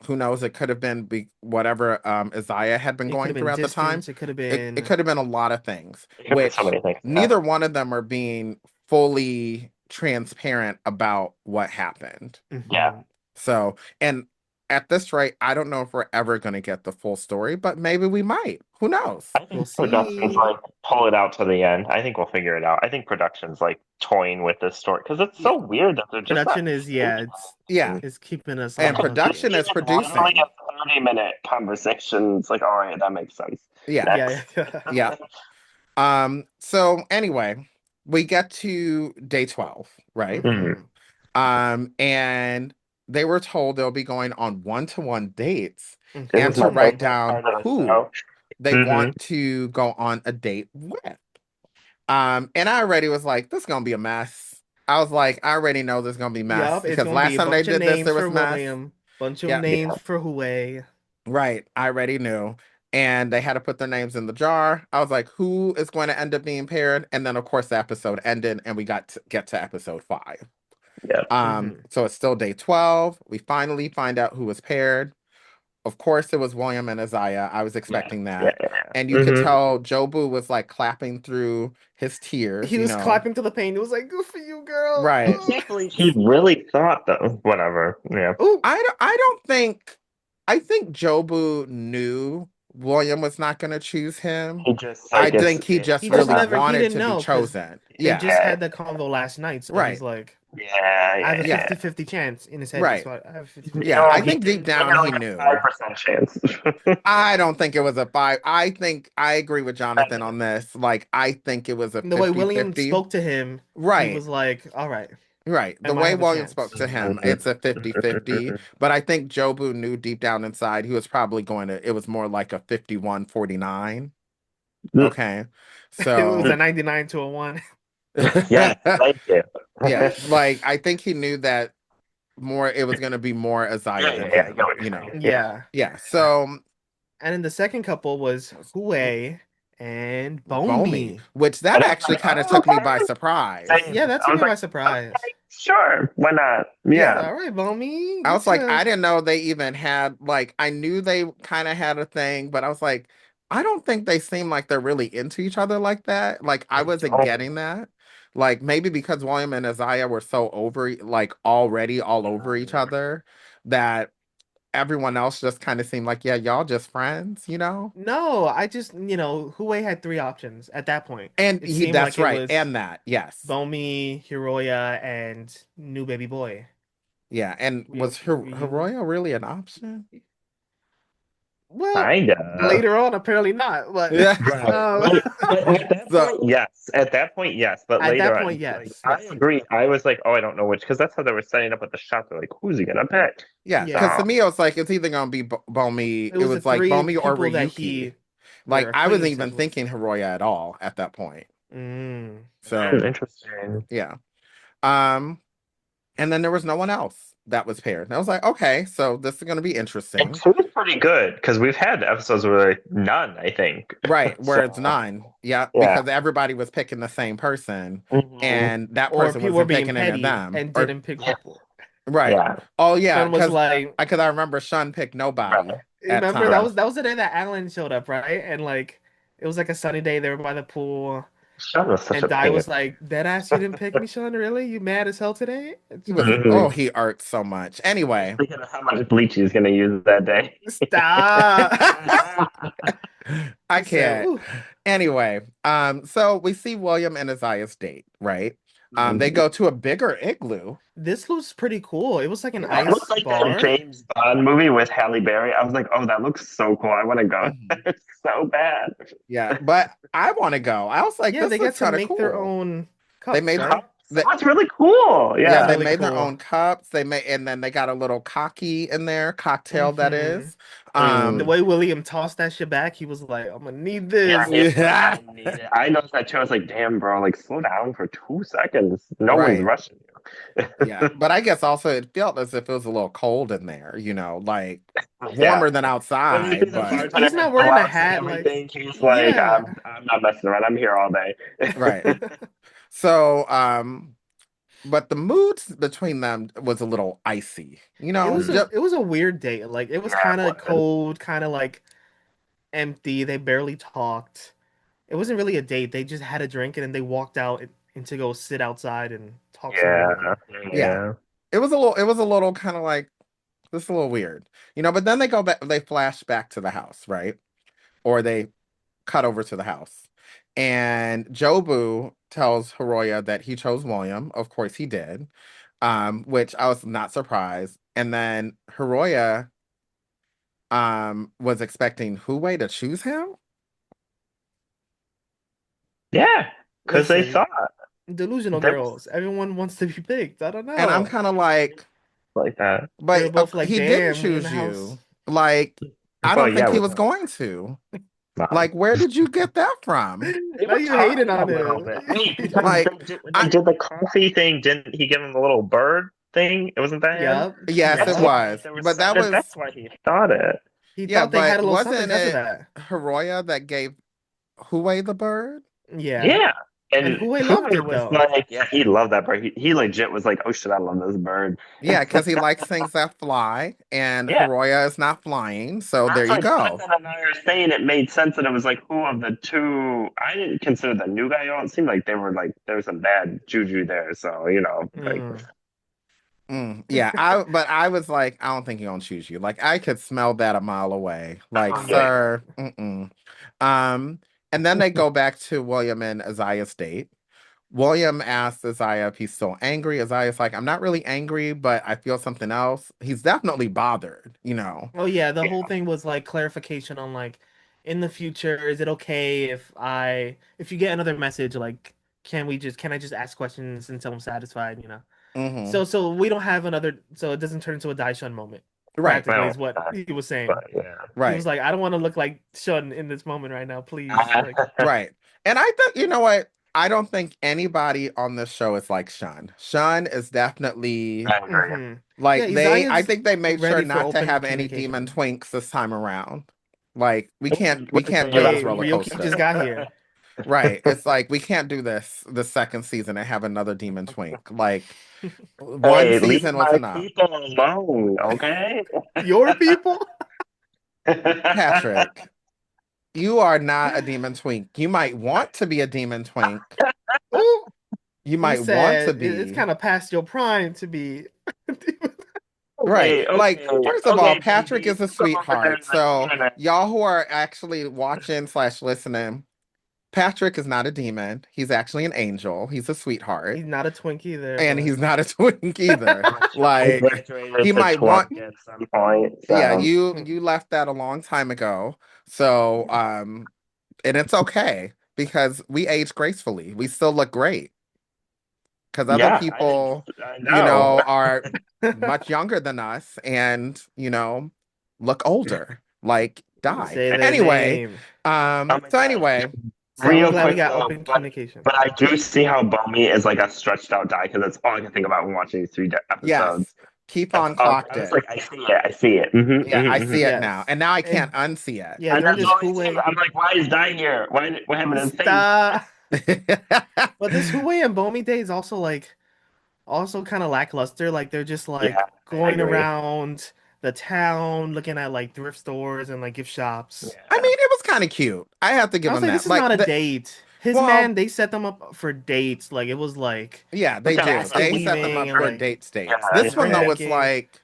Who knows? It could have been whatever Isaiah had been It could going have through been at the time. distance. It could have It been. could have been a lot of things, It could be so which many things. neither one of them are being fully transparent about what happened. Yeah. Mhm. So, and at this rate, I don't know if we're ever going to get the full story, but maybe we might. Who knows? I think We'll production's see. like pull it out to the end. I think we'll figure it out. I think production's like toying with this story because it's so weird that they're just not Production is saying Yeah. it's keeping us And on production is It's literally producing. a 30-minute conversation. It's like, all right, that makes sense. Yeah. Yeah, Next. yeah. Yeah. So anyway, we get to day 12, right? Mhm. And they were told they'll be going on one-to-one dates Mhm. This and is to my write favorite down part of the who show. they Mhm. want to go on a date with. And I already was like, this is gonna be a mess. I was like, I already know there's gonna be mess Yup, it's because gonna be last a time they bunch of did this, names there was for mess. William, bunch of Yeah, names for Hue. right. I already knew. And they had to put their names in the jar. I was like, who is going to end up being paired? And then of course the episode ended and we got to get to episode 5. Yeah. Mhm. So it's still day 12. We finally find out who was paired. Of course, it was William and Isaiah. I was Yeah. expecting Yeah. that. Yeah. And you could tell Jobu was like clapping through his tears, He was clapping to the pain. It was like, good for you, girl. Right. Exactly. He really thought though. Whatever. Yeah. Oh, I don't think, I think Jobu knew William was not going to choose him. He just I like think he it's just he just really never. He wanted didn't to be know because chosen. they Yeah. just had the convo last night. So he's Right. like, Yeah. I have a Yeah. 50-50 chance in his head. Right. So I have a 50-50 Yeah, No, I he think deep didn't. down He he had like knew. a 5% chance. I don't think it was a 5. I think I agree with Jonathan on this. Like, I think it was a The way William 50-50. spoke to him, he Right. was like, all right, Right. I The might way have a William chance. spoke to him, it's a 50-50. But I think Jobu knew deep down inside he was probably going to, it was more like a 51-49. Okay. It was So, a 99 to a 1. Yes, thank you. yeah, like I think he knew that more, it was going to be more Isaiah Yeah, than yeah, I him, get what you you're know. saying. Yeah. Yeah. So, And then the second couple was Hue and Bomey, Bomi. which that And I was actually like, kind of oh, took me by okay. surprise. Same. Yeah, that I took was me by like, surprise. okay, sure, why not? Yeah. Yeah. All right, Bomi. I Get was like, your... I didn't know they even had, like, I knew they kind of had a thing, but I was like, I don't think they seem like they're really into each other like that. Like, I I wasn't don't. getting that. Like, maybe because William and Isaiah were so over, like, already all over each other that everyone else just kind of seemed like, yeah, y'all just friends, you know? No, I just, Hue had 3 options at that point. And It seemed that's like it right. was And that, yes. Bomi, Hiroya, and new baby boy. Yeah. And was Ryu. Hiroya really an option? Well, Kinda. later on, apparently not. But Yeah. Right. But at that So, point, yes. At that point, yes. But at later that on, point, like, yes. I agree. I was like, oh, I don't know which, because that's how they were setting up with the shot. They're like, who's he gonna pick? yeah, because Yeah. to me, it was like, it's either going to be Bomi, It it was the was like 3 Bomi or people that Ryuki. he Like, were I wasn't even acquaintances with. thinking Hiroya at all at that point. So, Interesting. yeah. Um, and then there was no one else that was paired. And I was like, okay, so this is going to be interesting. And 2 is pretty good because we've had episodes where like, none, I think. Right, where So, it's nine. Yeah, yeah. because everybody was picking the same person, Mhm. and that Or person people were wasn't being picking any of petty them. and Or didn't pick Yeah. people. right. Yeah. Oh yeah, Sean was like, because I remember Sean picked nobody Right. at remember times. that was the day that Alan showed up, right? And like it was like a sunny day. They were by the pool, Sean was such and a Di pain. was like, "Dead ass, you didn't pick me, Sean? Really? You mad as hell today?" He was Mhm. he irked so much. Anyway, Thinking of how much bleach he's gonna use that day. Stop. I He said, can't. "Ooh." Anyway, so we see William and Isaiah's date, right? They Mhm. go to a bigger igloo. This looks pretty cool. It was like an Yeah, it looks ice like that bar. James Bond movie with Halle Berry. I was like, oh, that looks so cool. I want to go. Mhm. It's so bad. Yeah, but I want to go. I was like, Yeah, this they get looks to kind of make cool. their own cups, They made right? That's really cool. yeah, Yeah. they Really made their cool. own cups. They made, and then they got a little cocky in there, cocktail that Mhm. is. The way William tossed that shit back, he was like, "I'm gonna need this." Yeah, Yeah. I need it. I noticed that too. I was like, damn, bro, like slow down for 2 seconds. No one's Right. rushing you. Yeah, but I guess also it felt as if it was a little cold in there, you know, like Yeah. warmer than outside, but He's not wearing a hat, like- everything. He's like, Yeah. I'm not messing around. I'm here all day. right. So, but the moods between them was a little icy. It was a Just, it was a weird date. Like it was Yeah, kind it of was. cold, kind of like empty. They barely talked. It wasn't really a date. They just had a drink and then they walked out and to go sit outside and talk some more. Yeah, yeah, yeah. it was a little kind of like this a little weird. But then they go back, they flash back to the house, right? Or they cut over to the house. And Jobu tells Hiroya that he chose William. Of course he did. Which I was not surprised. And then Hiroya was expecting Huwei to choose him. Yeah, because they Listen, thought delusional there was girls. Everyone wants to be picked. I don't And I'm know. kind of like, like that. They were but both like, he didn't "Damn, we in the choose house." you. Like, I Well, don't think yeah, he we was know. going to. Nah. Like, where did you get that from? They Now were you hating talking a on little him. bit. Wait, because Like, they I did the coffee thing. Didn't he give him the little bird thing? It wasn't that him? Yup, yes, it That's yup. why was. they were But saying that that. was That's why he thought it. He yeah, thought they had but a little something wasn't because of it that. Hiroya that gave Huwei the bird? Yeah, Yeah. and And Huey loved Huey it was though. like, yeah, he loved that bird. He legit was like, oh shit, I love this bird. Yeah, because he likes things that fly, and Yeah. Hiroya is not flying. So there That's you why go. Jonathan and I are saying it made sense that it was like who of the two. I didn't consider the new guy. It seemed like they were like there was some bad juju there. So like Mm. Yeah, but I was like, I don't think he's gonna choose you. Like I could smell that a mile away. Like, oh yeah, sir, mm-mm. Um, and then they go back to William and Isaiah's date. William asks Isaiah if he's still angry. Isaiah's like, I'm not really angry, but I feel something else. He's definitely bothered. Oh yeah, the whole yeah. thing was like clarification on like in the future, is it okay if you get another message like can I just ask questions until I'm satisfied? Hmm. So we don't have another so it doesn't turn into a Daishun moment. Right, Practically Well, is what he was saying. but yeah. He right, was like, I don't want to look like Shun in this moment right now, please. Like, right. And I think, you know what? I don't think anybody on this show is like Shun. Shun is definitely I agree. yeah, like I Isaiah's think they made sure ready for not to open have any demon communication. twinks this time around. Like we can't we What you can't saying do about this Hey, roller Ryoki just coaster. got here. Right. It's like we can't do this the second season and have another demon twink. Like one Hey, leave season was my enough. people alone, okay? Your people? Patrick, you are not a demon twink. You might want to be a demon twink. Ooh, You he might want to said it's be. kind of past your prime to be. Right. Okay, Like, okay, first of all, okay, Patrick baby. is a You come over there sweetheart. to the So, internet. y'all who are actually watching slash listening, Patrick is not a demon. He's actually an angel. He's a sweetheart. He's not a twink either, And but he's not a twink either. I Like, graduated he to might want, twink at some point, yeah, so you left that a long time ago. So, and it's okay because we age gracefully. We still look great because other yeah, people, I know. are much younger than us and, look older, like die. say their Anyway, name. Oh my so god. anyway, So I'm Real glad we quick got though, open but communication. but I do see how Bomi is like a stretched out die because that's all I can think about when watching these episodes. yes, keep That's on all. clocked I was it. like, I see it, I see it. Yeah, I see it Yes. now. And now I can't And unsee yeah, And during that's this all I see. Huey I'm like, why is Die here? What happened to his face? stop. it. But this Huey and Bomi day is also like also kind of lackluster. Like they're just Yeah, like I going agree. around the town looking at like thrift stores and like gift shops. I Yeah. mean, it was kind of cute. I have to I give was him like, that. this is Like not a date. His man, well, they set them up for dates. Like it was like yeah, they Which I do. faster They agree with set them weaving up and for like date Yeah, states. I This one different though agree. was making. like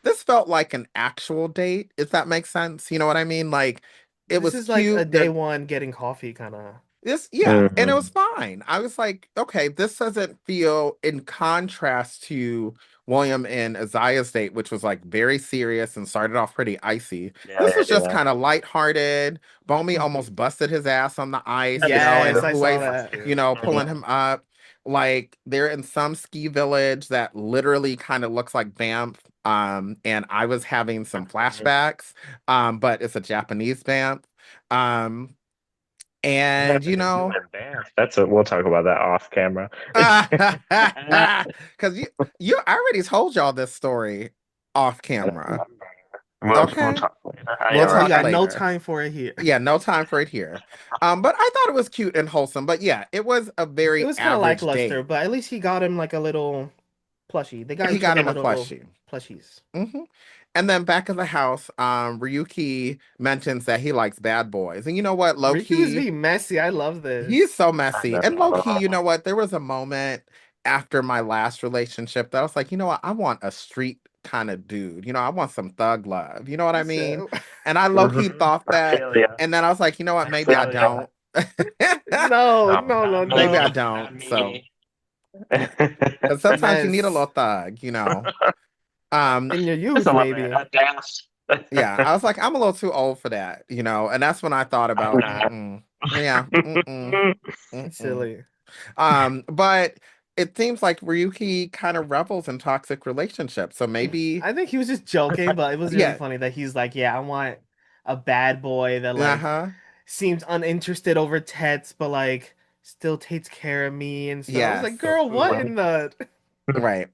this felt like an actual date, if that makes sense. You know what I mean? Like it This was is like a cute. day one getting coffee kind of. Yeah, and it Mhm. was fine. I was like, okay, this doesn't feel in contrast to William and Isaiah's date, which was like very serious and started off pretty icy. Yeah, This yeah, was just yeah. kind of lighthearted. Bomi almost busted his ass on the ice, That was and Yes, cute. I saw Huey's, That's that. cute. pulling him up. Like they're in some ski village that literally kind of looks like Banff. And I was having some Mhm. flashbacks, but it's a Japanese Banff. Um, What and happened to you in Banff? That's what we'll talk about that off camera. because you I already told y'all this story off I don't camera. remember. We'll Okay. talk later. We'll We talk got no later. time for it here. Yeah, no time for it here. But I thought it was cute and wholesome. But yeah, it was a It very was kind of average lackluster, date. but at least he got him like a little plushie. They got He each got other him a little plushie. plushies. And then back at the house, Ryuki mentions that he likes bad boys. And you know what, low Riku is key, being messy. I love he's this. so I messy. And low key, you know. know what? There was a moment after my last relationship that I was like, you know what? I want a street kind of dude. I want some thug love. You know what I mean? So, And I low key Mhm. thought I that. feel ya. And then I was like, you know what? I Maybe I feel ya. don't. no, No, no, no, not Maybe I no. me. don't. Not So, me. because sometimes you need a Mess. little thug. Um, In your Just youth, a little bit. maybe. A dash. Yeah, I was like, I'm a little too old for that. And that's when I thought I'm about, not. yeah, It's mm-mm. silly. But it seems like Ryuki kind of revels in toxic relationships. So maybe, I think he was just joking, but it was really yeah, funny that he's like, yeah, I want a bad boy that like uh-huh, seems uninterested over Tets, but like still takes care of me and stuff. I was yes, like, girl, what in the right,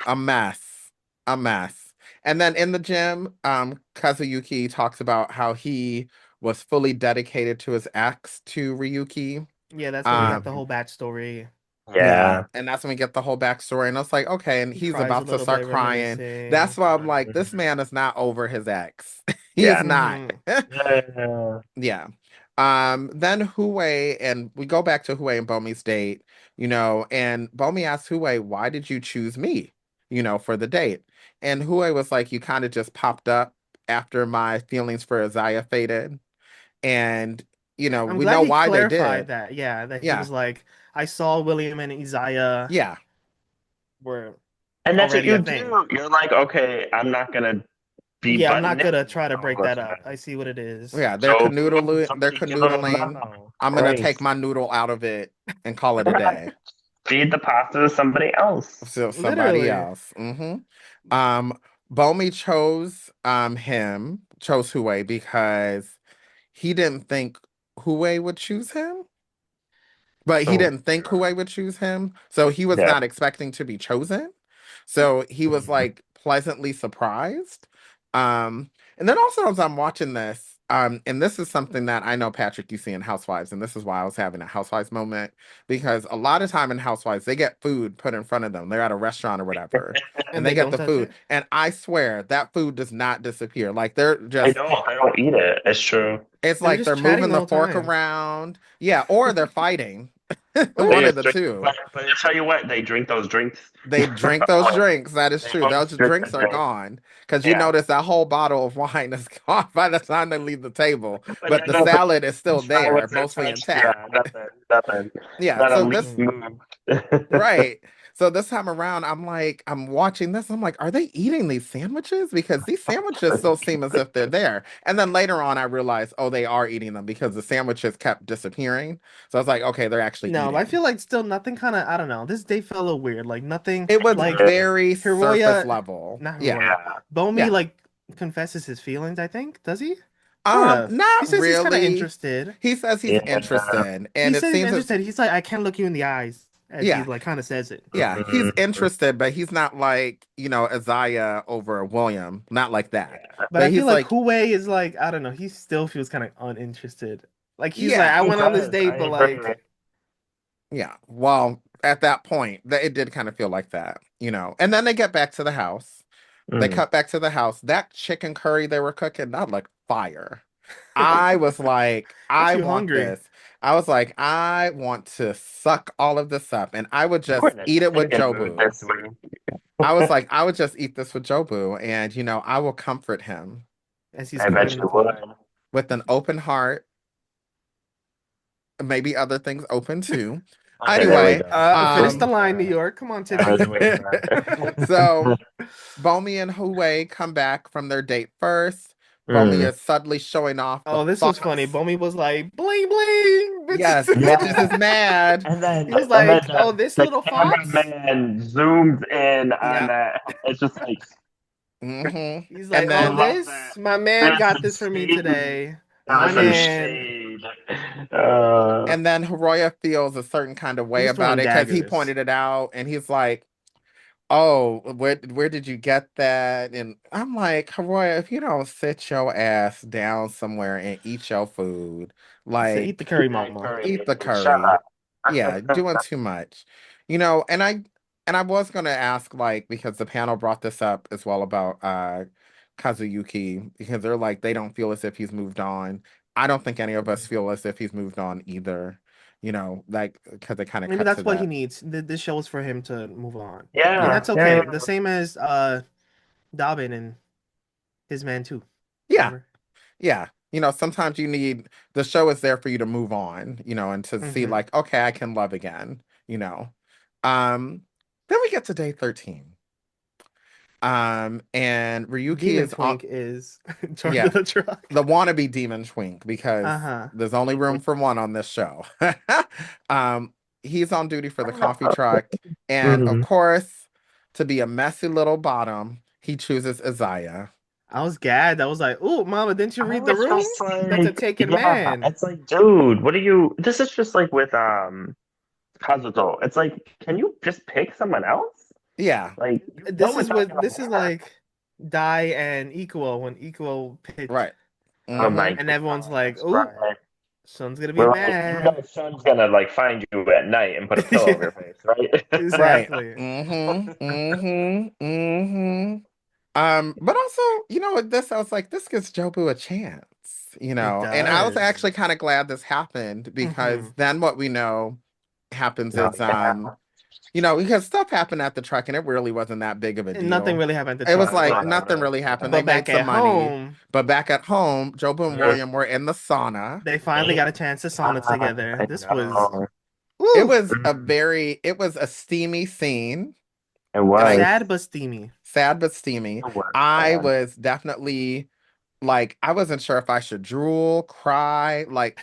a mess, a mess. And then in the gym, Kazuyuki talks about how he was fully dedicated to his ex, to Ryuki. Yeah, that's when we got the Um, whole backstory. Yeah, Yeah. and that's when we get the whole backstory. And I was like, okay, and He he's cries a about to little start bit, crying. That's reminiscing. why I'm like, this Mhm. man is not over his ex. He is Yeah. not. Hmm. Yeah. Yeah. Then Huey, and we go back to Huey and Bomi's date, and Bomi asks Huey, why did you choose me, for the date? And Huey was like, you kind of just popped up after my feelings for Isaiah faded. And, I'm we glad know he why they clarified did. that. Yeah, that he Yeah. was like, I saw William and Isaiah Yeah. were And that's what already you a thing. do. You're like, okay, I'm not gonna be Yeah, I'm butting not gonna in try to break all the that up. I time. see what it is. Yeah, they're So boom, canoodling. They're somebody give them a canoodling. memo. I'm gonna take Christ. my noodle out of it and call it a Right. day. Feed the pasta to somebody else. So somebody Literally. else. Um, Bomi chose Huey because he didn't think Huey would choose him, but he So didn't think Huey would choose him, so he was yeah. not expecting to be chosen. So he was like pleasantly surprised. And then also as I'm watching this, and this is something that I know Patrick you see in Housewives, and this is why I was having a Housewives moment because a lot of time in Housewives they get food put in front of them. They're at a restaurant or whatever, and And they they get don't the touch food, it? and I swear that food does not disappear. Like they're I just don't. I don't eat it. It's true. it's They were like just they're chatting moving the the whole fork time. around. Yeah, or they're fighting. One Ooh. of It's the true. two. But I tell you what, they drink those drinks. They drink those drinks. That is They true. always Those drink the drinks are drink. gone because you Yeah. notice that whole bottle of wine is gone by the time they leave the table, But but you the know, but salad is the still there, salads are mostly touched. intact. Yeah, nothing. Nothing. Yeah. Not a So leaf this, Mm. moved. right. So this time around, I'm watching this. I'm like, are they eating these sandwiches? Because these sandwiches still seem as if they're there. And then later on, I realized, oh, they are eating them because the sandwiches kept disappearing. So I was like, okay, they're actually No, I eating. feel like still nothing kind of, I don't know. This day felt a little weird. Like nothing, It was like very surface Hiroya, level. not Yeah. Hiroya. Yeah. Bomi Yeah. like confesses his feelings, I think. Does he? Sort of. He Not says he's kind of really. interested. He says he's Yeah. interested, He and it said he's seems as interested. He's like, I can't look you in the eyes, as he yeah, like kind of says it. yeah, he's Mhm. interested, but he's not like Isaiah over William, not like that. Yeah. But But I feel he's like like, Hue is like, I don't know. He still feels kind of uninterested. Like he's like, yeah, I He went on this does. I date, but agree. like, yeah. Well, at that point, that it did kind of feel like that. And then they get back to the house. They Mm. cut back to the house. That chicken curry they were cooking, that looked fire. I was like, makes I you want hungry. this. I was like, I want to suck all of this up, and I would You were just in a eat it with chicken mood Jobu. this week. I was like, I would just eat this with Jobu, and I will comfort him As he's I crying bet in you the pool. would. with an open heart, maybe other things open too. Okay, there we Anyway, go. Finish the um, line, New York. Come on, I was Tiffy. waiting for so it. Bomi and Hue come back from their date first. Bomi Mm. is suddenly showing off the Oh, this was funny. thoughts. Bomi was like, bling bling, Yes, bitches. bitches is Yeah. mad. He was And then like, oh, this the little fox. cameraman zooms in on Yeah. that. It's just like He's And like, I oh, then love that. this, my man There's got some this for me shade. today. There My was some man. shade. Uh, and then Hiroya feels a certain kind of way He's about throwing it because he daggers. pointed it out and he's like, oh, where did you get that? And I'm like, Haroya, if you don't sit your ass down somewhere and eat your food, He said, "Eat the like curry, mama." eat the Shut curry. up. Yeah, doing too much. And I was gonna ask, like, because the panel brought this up as well about Kazuyuki, because they're like they don't feel as if he's moved on. I don't think any of us feel as if he's moved on either. Like because it kind of Maybe cut to that's what he that. needs. This show is for him to move on, and Yeah. that's Yeah. okay. The same as Dobbin and his man too. Yeah. Remember? Yeah. Sometimes you need the show is there for you to move on, and to see Mm-hmm. like, okay, I can love again, you know. Um, then we get to day 13. And Ryuki Demon is on, Twink is driving yeah, the truck. the wannabe demon twink because Uh-huh. there's only room for one on this show. Um, he's on duty for the coffee truck, and of Mhm. course, to be a messy little bottom, he chooses Isaiah. I was gagged. I was like, "Ooh, mama, didn't you I read the was room? just That's a like, taken yeah, man." it's like, dude, what are you? This is just like with Kazuto. It's like, can you just pick someone else? Yeah, Like, you know it's not gonna This is work. like Dai and Equal when Equal picked, right. Oh Mm-hmm. my and everyone's like, gosh, "Ooh, right. son's gonna be We're like, you know, mad." son's gonna like find you at night and put a pillow over Yeah, your face, right? Right. exactly. Mm-hmm. Mm-hmm. Mm-hmm. But also, with this, I was like, this gives Jobu a chance, It and I was does. actually kind of glad this happened Mm-hmm. because then what we know happens No, is, yeah. because stuff happened at the truck and it really wasn't that big of a And nothing deal. really happened at the It was truck, like but nothing really happened. They but made back some at money, home, but back at home, Jobu and Mhm. William were in the sauna. they finally got a chance to sauna together. I This was, know. It ooh, was Mhm. it was a steamy scene, It and I was. sad but steamy. sad but steamy. It was I sad. was definitely like I wasn't sure if I should drool, cry, like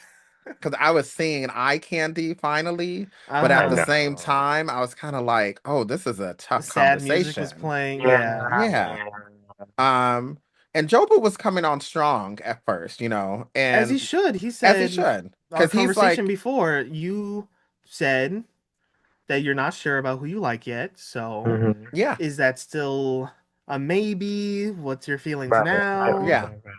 because I was seeing eye candy finally, but at I the Uh-huh. same know. time, I was kind of like, oh, this is a The tough sad music was conversation. playing. Yeah. Yeah. Yeah. Um, and Jobu was coming on strong at first, As he and should. He as he said, should, our because he's conversation like, before, you said that you're not sure about who you like yet. So, Mhm. yeah, is that still a maybe? What's your feelings Right, right, now? yeah, right, right.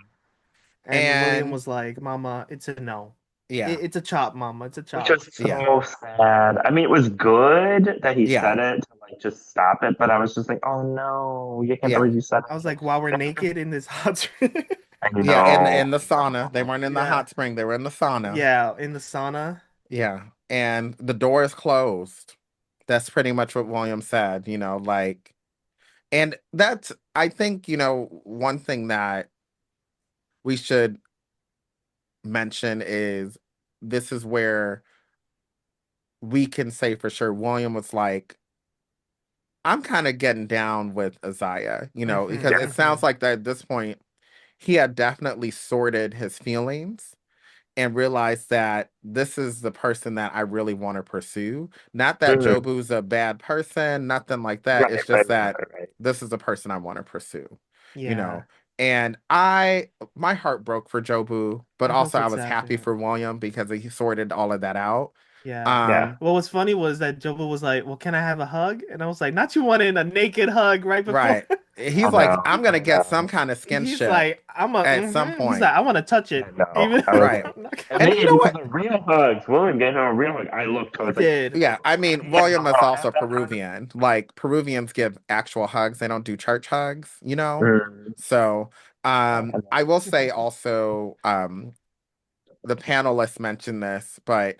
And William and was like, "Mama, it's a no. yeah, It's a chop, Mama. It's a Which chop." was yeah, so sad. I mean, it was good that he yeah, said it to like just stop it, but I was just like, oh no, you can't yeah, believe you said I was it. like, "While we're naked in this hot spring." I yeah. And know. in the sauna, they weren't in the Yeah. hot spring; they were in the sauna. Yeah, in the sauna. Yeah, and the door is closed. That's pretty much what William said, like, and that's, I think, one thing that we should mention is this is where we can say for sure William was like, I'm kind of getting down with Isaiah, Mm-hmm. because it Mm-hmm. sounds like that at this point he had definitely sorted his feelings and realize that this is the person that I really want to pursue. Not that Mhm. Jobu's a bad person, nothing like that. Right, It's right, just right, that right, right. this is the person I want to pursue, you Yeah. know. And my heart broke for Jobu, but I felt also so I was sad for happy him. for William because he sorted all of that out. Yeah. Yeah. Um, What was funny was that Jobo was like, "Well, can I have a hug?" And I was like, "Not you wanting a naked hug right before." right. I He's like, know. I'm gonna I get some know. kind of He's skinship like, "I'm a." at some He's like, point. "I want to touch I it, know. even." I was Right. like, I'm not and And gonna... you they know these what? are real hugs. William gave him a real hug. I looked He towards like, did. Yeah, I and mean, he gives him a William is little also half that hug. Peruvian. Like Peruvians give actual hugs. They don't do church hugs. Mm. So, I I know. will say also, the panelists mentioned this, but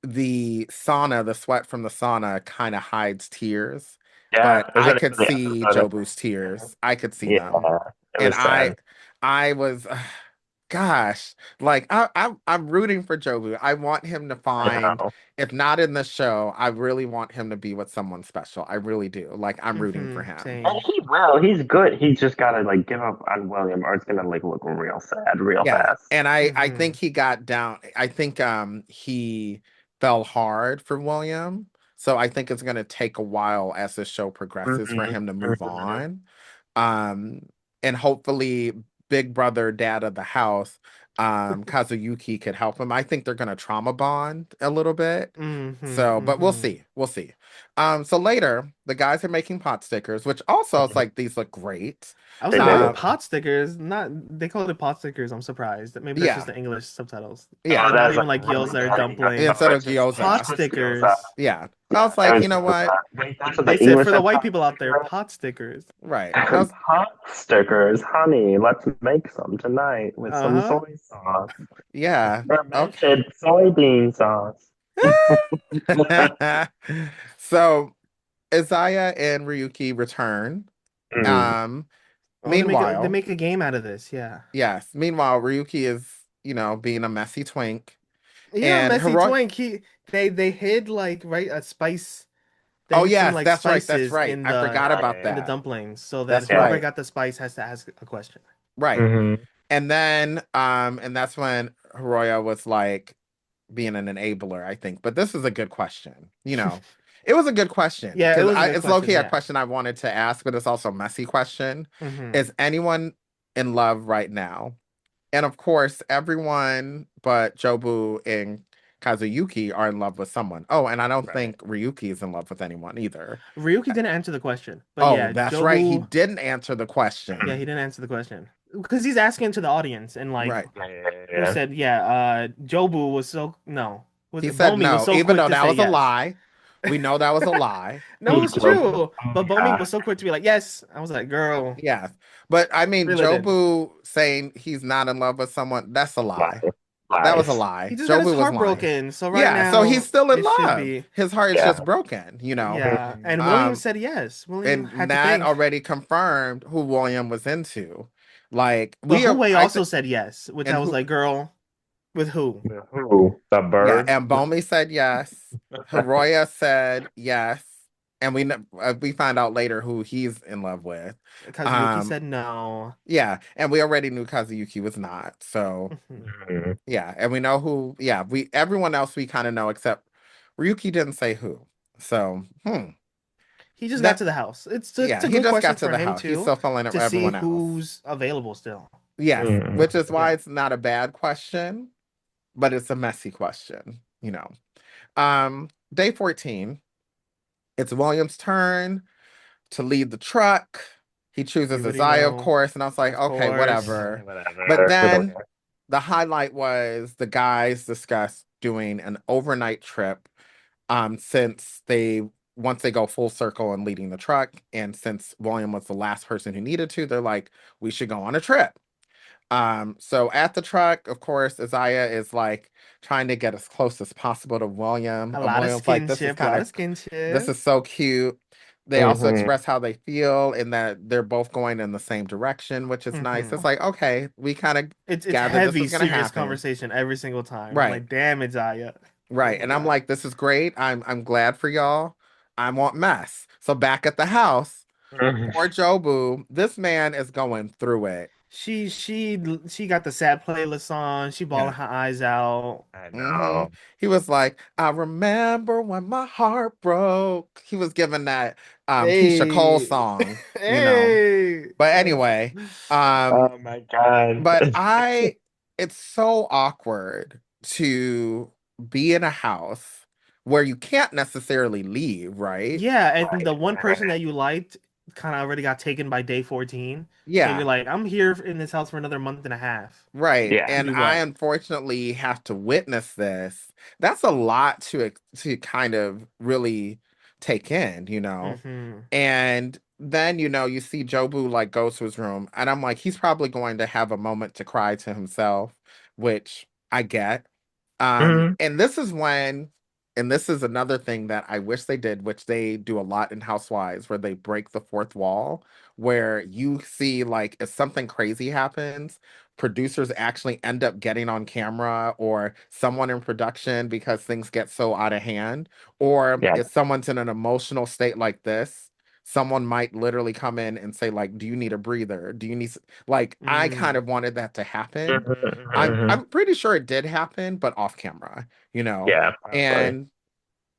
the sauna, the sweat from the sauna kind of hides tears. But Yeah, it was I in could the see episode. Jobu's tears. I could see Yeah, them. it And was sad. I was gosh, like I'm rooting for Jobu. I want him to I find, know. if not in the show, I really want him to be with someone special. I really do. Like I'm rooting for Mm-hmm. him. And Same. he will. He's good. He's just gotta like give up on William, or it's gonna like look real sad real Yeah. fast. And I think Mm-hmm. he got down. I think he fell hard for William. So I think it's gonna take a while as the show progresses for Hmm. him to move Hmm. on. Um, and hopefully Big Brother Dad of the house, Kazuyuki could help him. I think they're gonna trauma bond a little bit. Mm-hmm. So, but we'll Mm-hmm. see. We'll see. So later the guys are making pot stickers, which also is like these look great. I was They like, do. oh, pot stickers. Not they call it pot stickers. I'm surprised. Maybe that's Yeah, just the English subtitles. yeah. Not That's even like like really gyoza or bad English, Instead dumpling. of which is Pot gyoza. just gyoza. stickers. Yeah. I Yeah, was like, you it know was what? gyoza. Wait, that's what They the said for English the are white calling people out there, stickers? pot stickers. Right. I was, Pot stickers, honey. Let's make some tonight with some Uh-huh. soy sauce. yeah. Okay. Fermented soybean sauce. So Isaiah and Ryuki return. Mm. Um, Oh, they meanwhile, make a game out of this. Yeah. yes, meanwhile, Ryuki is, being a messy twink. Yeah, And messy Hiroki, twink. They hid like right a spice. They oh hid some yes, like that's right, that's spices right. I forgot Yeah, about yeah, in the yeah. that. dumplings, so that That's whoever right. got the spice has to ask a question. Right. Mm-hmm. And then and that's when Hiroya was like being an enabler, I think. But this is a good question. It was a good question Yeah, it because was a good it's low question. key a Yeah. question I wanted to ask, but it's also a messy question. Hmm. Is anyone in love right now? And of course, everyone but Jobu and Kazuyuki are in love with someone. Oh, and I don't Right. think Ryuki is in love with anyone either. Ryuki didn't answer the question, but Oh, yeah, that's right. He Jobu. didn't answer the Yeah, question. he didn't answer the question because he's asking to the audience, and like, Right. Yeah, yeah, who yeah. said, yeah, Jobu was so no, was He said Bomi was no, so even quick though to that say was a yes. lie. We know that was a lie. No, He it's killed him. true. But Bomi was so quick to be like, yes. I was like, girl, Yes. But I mean, reel it in. Jobu saying he's not in love with someone, that's a lie. Lies. That was a Lies. He lie. just got his Jobu was heart lying. broken. So right Yeah, so he's now still in it should love. be. His heart is just Yeah. broken. Yeah. Mhm. And William Um, said yes. William and had to Nat think. already confirmed who William was into. Like But we are, Huwei I also think, said yes, which and I was who, like, girl, with who? Who? The yeah, bird? and Bomi said yes. Hiroya said yes, and we find out later who he's in love with. Kazuyuki Um, said no. yeah, and we already knew Kazuyuki was not. So Mhm. Mhm. yeah, and we know who. Yeah, we everyone else we kind of know except Ryuki didn't say who. So He just got that to the house. It's yeah, a he good just question got to for the him house. He's too still filling to see everyone else. who's available still. Yes, which is why Yeah. it's not a bad question, but it's a messy question. Day 14, it's William's turn to lead the truck. He We chooses already Isaiah, of know. course, and I was like, Of okay, course. whatever. Okay, But whatever. We don't then care. the highlight was the guys discussed doing an overnight trip since they once they go full circle and leading the truck, and since William was the last person who needed to, they're like, we should go on a trip. So at the truck, of course, Isaiah is like trying to get as close as possible to William. A And lot of William's like, this is skinship, a kind lot of of this skinship. is so cute. They also Mm-hmm. express how they feel and that they're both going in the same direction, which is nice. It's Hmm. like, okay, we kind of It's gathered this heavy, was gonna serious happen. conversation every single time. I'm Right, like, damn it, Zaya. Oh right. my And I'm god. like, this is great. I'm glad for y'all. I want mess. So back at the house, poor Jobu, this man is going through it. She got the sad playlist on. She bawling Yeah. her eyes out. I hmm know. He was like, I remember when my heart broke. He was giving that Keisha Cole Hey, song. hey. But anyway, um, Oh my God. but it's so awkward to be in a house where you can't necessarily leave, right? Yeah, and Right, the one right. person that you liked kind of already got taken by day 14. So you're Yeah. like, I'm here in this house for another month and a half. Right. Yeah. To And do I what? unfortunately have to witness this. That's a lot to kind of really take in. Hmm. And then, you see Jobu like goes to his room, and I'm like, he's probably going to have a moment to cry to himself, which I get. Mhm. And this is another thing that I wish they did, which they do a lot in Housewives, where they break the fourth wall, where you see like if something crazy happens, producers actually end up getting on camera or someone in production because things get so out of hand. Or Yeah. if someone's in an emotional state like this, someone might literally come in and say, like, do you need a breather? Do you need like I kind Mm. of wanted that to happen. Mhm, mhm, I'm mhm. I'm pretty sure it did happen, but off camera. Yeah, probably. And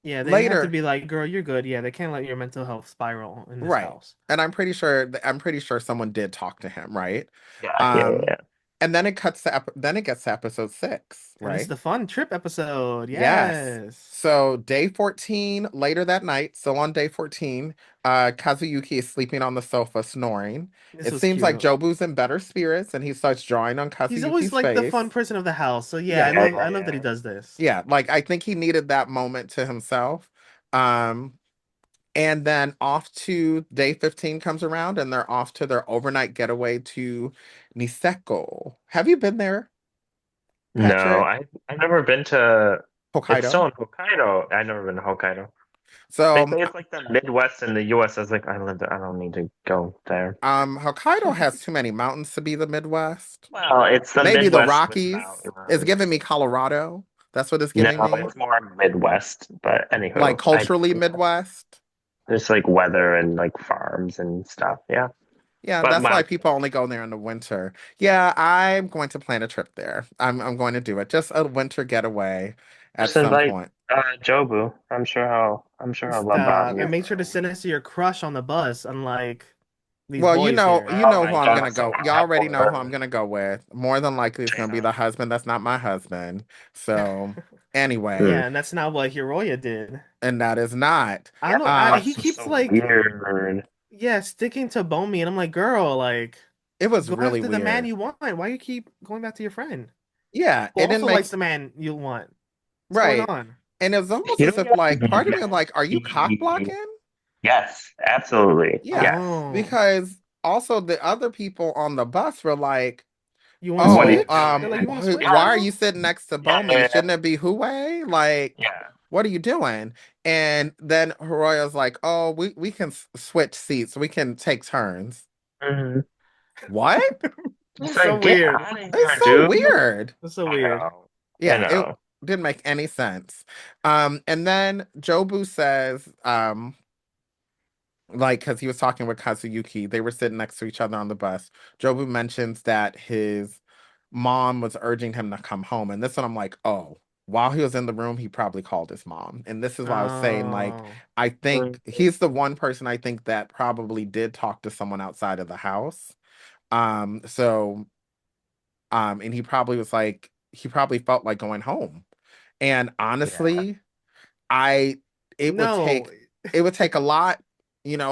Yeah, they have to later, be like, girl, you're good. Yeah, they can't let your mental health spiral in this right. house. And I'm pretty sure someone did talk to him, right? Yeah, yeah, Um, yeah. And then it cuts to then it gets to episode 6, And it's right? the fun trip episode. Yes. Yes. So day 14, later that night, still on day 14, Kazuyuki is sleeping on the sofa snoring. This It was seems like cute. Jobu's in better spirits and he starts drawing on He's always Kazuyuki's like the fun face. person of the house. So yeah, Yeah. Yeah, I yeah, love that he yeah. does this. Yeah, like I think he needed that moment to himself. Um, and then off to day 15 comes around and they're off to their overnight getaway to Niseko. Have you been there, No, Patrick? I've never been to. It's Hokkaido? still in Hokkaido. I've never been to Hokkaido. They So say it's like the Midwest in the U.S. I was like, I live there. I don't need to go there. Hokkaido has too many mountains to be the Midwest. Well, it's the Maybe the Midwest with Rockies. It's giving mountains. me Colorado. That's what it's No, giving me. it's more Midwest. But Like anywho, culturally Midwest. there's like weather and like farms and stuff. Yeah, Yeah, but that's why mountains. people only go there in the winter. Yeah, I'm going to plan a trip there. I'm going to do it. Just a winter getaway at Just some invite point. Jobu. I'm sure he'll love bombing Stop. you And make for sure a to week. send us to your crush on the bus, unlike these Well, boys you here. Oh know who my I'm God, gonna so go. You that already know who I'm woman, gonna go with. More than likely, it's gonna be Jaina. the husband. That's not my husband. So anyway, Yeah, and that's not what Hiroya did. and that is not. I Yeah, don't know. the Um, He bus was keeps so like, weird. yeah, sticking to Bomi, and I'm like, girl, like, it was go really after the man weird. you want. Why you keep going back to your friend Yeah, who it didn't also make likes the man you want? What's going right. on? And it was almost You as don't if get like to part of me was like, are you cock be. blocking? Yes, absolutely. Yeah, Yes. Oh, because also the other people on the bus were like, you want to What are you "Oh, switch? They're like, doing? you want to switch, why are Yeah. you girl? sitting next to Yeah, Bomie? yeah, Shouldn't it be Huey? Like, yeah. what are you doing?" And then Hiroya's like, "Oh, we can switch seats. We can take turns." Hmm. What? It's So like, get weird. out of It's here, so dude. weird. That's so I weird. know. I Yeah, it know. didn't make any sense. And then Jobu says, like because he was talking with Kazuyuki, they were sitting next to each other on the bus. Jobu mentions that his mom was urging him to come home, and this one I'm like, oh, while he was in the room, he probably called his mom, and this is why I was saying like, Oh, I think Mhm. he's the one person I think that probably did talk to someone outside of the house. So and he probably was like, he probably felt like going home, and Yeah. honestly. I it would no. take it would take a lot,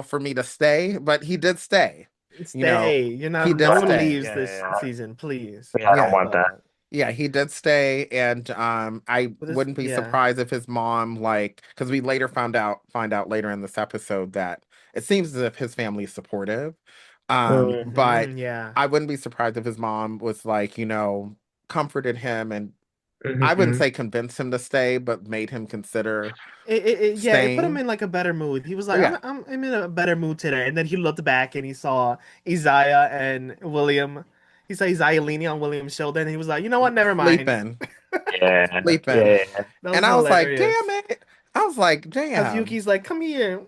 for me to stay, but he did stay. You know, Stay. You're not. he No did one Right. stay. leaves Yeah, this yeah. season, please. Yeah, I don't Yeah. want that. But Yeah, he did stay and I but this, wouldn't be yeah. surprised if his mom like because we later find out later in this episode that it seems as if his family is supportive. But Yeah. I wouldn't be surprised if his mom was like, comforted him and I wouldn't Mm-hmm. say convinced him to stay, but made him consider Yeah, it put him staying. in like a better mood. He was like, Yeah. I'm in a better mood today. And then he looked back and he saw Isaiah and William. He saw Isaiah leaning on William's shoulder, and he was like, you know what? Never mind. Sleeping, Yeah, sleeping. yeah. That was And I was like, damn hilarious. it. I was like, damn. Kazuki's like, come here.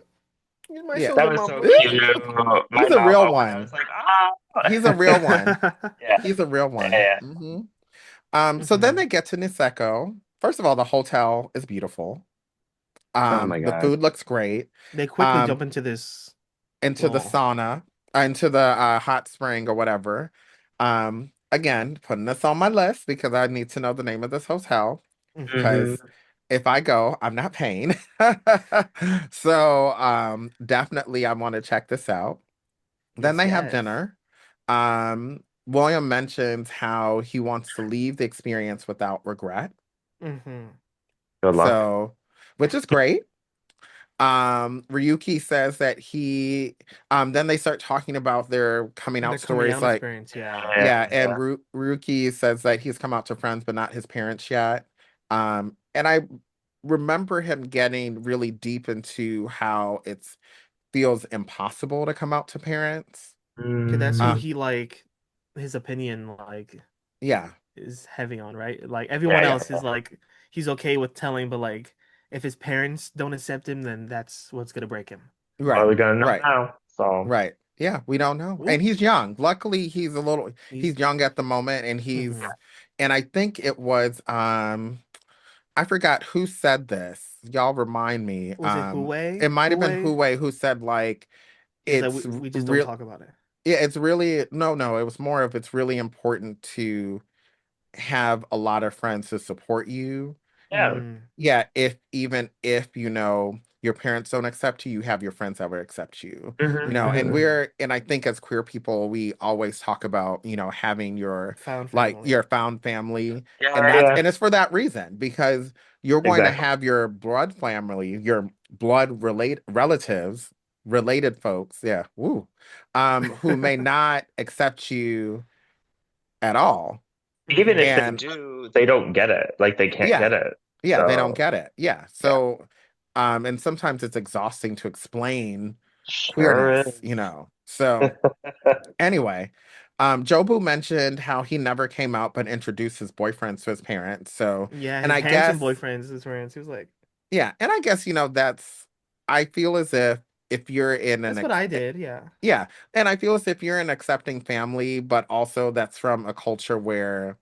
Get my Yeah. That shoulder, was my so boy. cute. My He's a mouth real opened. I one. was like, ah. He's a real one. Yeah, He's a real one. yeah. So then Mhm. they get to Niseko. First of all, the hotel is beautiful. Oh my The God. food looks great. They quickly Um, jump into this into the little. sauna, into the hot spring or whatever. Again, putting this on my list because I need to know the name of this hotel. Mhm. Because Hmm. if I go, I'm not paying. So definitely I want to check this out. Then Yes, they have yes. dinner. William mentions how he wants to leave the experience without regret. Hmm. Good luck. So, which is great. Ryuki says that then they start talking about their coming Their out coming stories out like, experience, yeah. yeah, Yeah, and yeah. Ryuki says that he's come out to friends but not his parents yet. And I remember him getting really deep into how it feels impossible to come out to parents. 'Cause that's who Uh, Mm, he like his opinion like yeah, is heavy on, right? Like yeah, everyone yeah, else yeah. is like he's okay with telling, but like if his parents don't accept him, then that's what's gonna break him. Well, right, we're gonna know right, now. So, right. Yeah, we don't know. Ooh, And he's young. Luckily, he's he's young at the moment and hmm and I think it was I forgot who said this. Y'all remind me. Was it Huawei? It might have been Huawei? Huey who said like He was like, it's we just don't real talk about it. Yeah, it's really no, it was more of it's really important to have a lot of friends to support you. Yeah. Mm, Yeah, if even if your parents don't accept you, you have your friends that will accept you. And Hmm. and I think as queer people, we always talk about, having your found like family. your found family. And Yeah, yeah, it's for that reason, because you're going to exactly. have your blood family, your blood relatives, related folks, yeah, woo, who may not accept you at all. Even Hmm. if they And do, they don't get it. Like they can't yeah, get it. yeah, they don't So get it. Yeah. yeah, So, and sometimes it's exhausting to explain sure queerness, is. So anyway, Jobu mentioned how he never came out but introduced his boyfriends to his parents. So, Yeah, and his I handsome guess, boyfriends, his friends. He was like, yeah, and I guess, I feel as if you're in "That's what I did." Yeah. yeah, and I feel as if you're an accepting family, but also that's from a culture where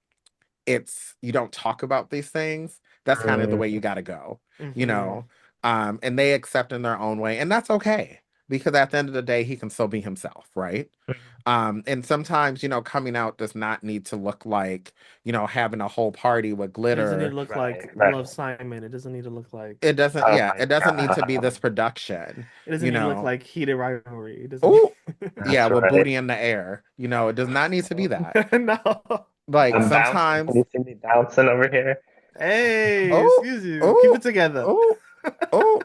you don't talk about these things, that's kind of the way you Mm, got to go, you Hmm. know. And they accept in their own way, and that's okay, because at the end of the day he can still be himself, right? And sometimes, coming out does not need to look like, having a whole party with It doesn't need to glitter. look right, like right. Love Simon. It doesn't need to look like. It doesn't, Oh yeah, my it doesn't need to be this God. production, It doesn't you need to look know. like heated rivalry. It doesn't Oh, need. yeah, That's with right. booty in the air, it does not need to be that. No. Like I'm bouncing. Can sometimes, you see me bouncing over here? Hey, oh, excuse you. Keep oh, it together. oh, oh.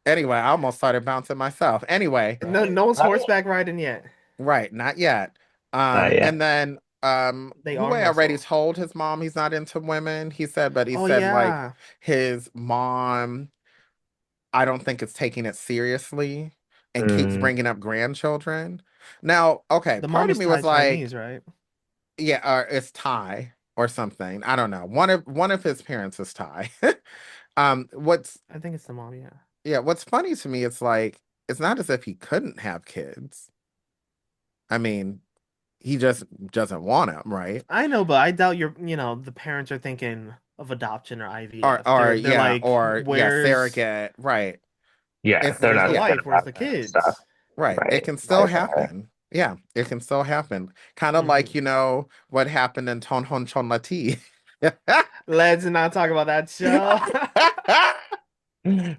Anyway, I almost started bouncing myself. Anyway, No, Right, no one's right. horseback riding yet. right, not yet. Not And yet. then They Huey arm already wrestle. told his mom he's not into women. He Oh said like yeah, his mom, I don't think is taking it seriously and keeps Mm, bringing up grandchildren. Now, okay, the part mom of is me Thai was like, Chinese, right? yeah, it's Thai or something. I don't know. One of his parents is Thai. What's I think it's the mom. Yeah. Yeah, what's funny to me is like it's not as if he couldn't have kids. I mean, he just doesn't want them, right? I know, but I doubt the parents are thinking of adoption or IVF. Or They're yeah, like, or yeah, where's surrogate, right? yeah, It's they're where's the not yeah, thinking wife? Where's about the that stuff. kids? right. It Right, can still right, right. happen. Yeah, it can still happen. Kind of like, Hmm. what happened in Ton Hon Chon Lati. Let's not talk about that show.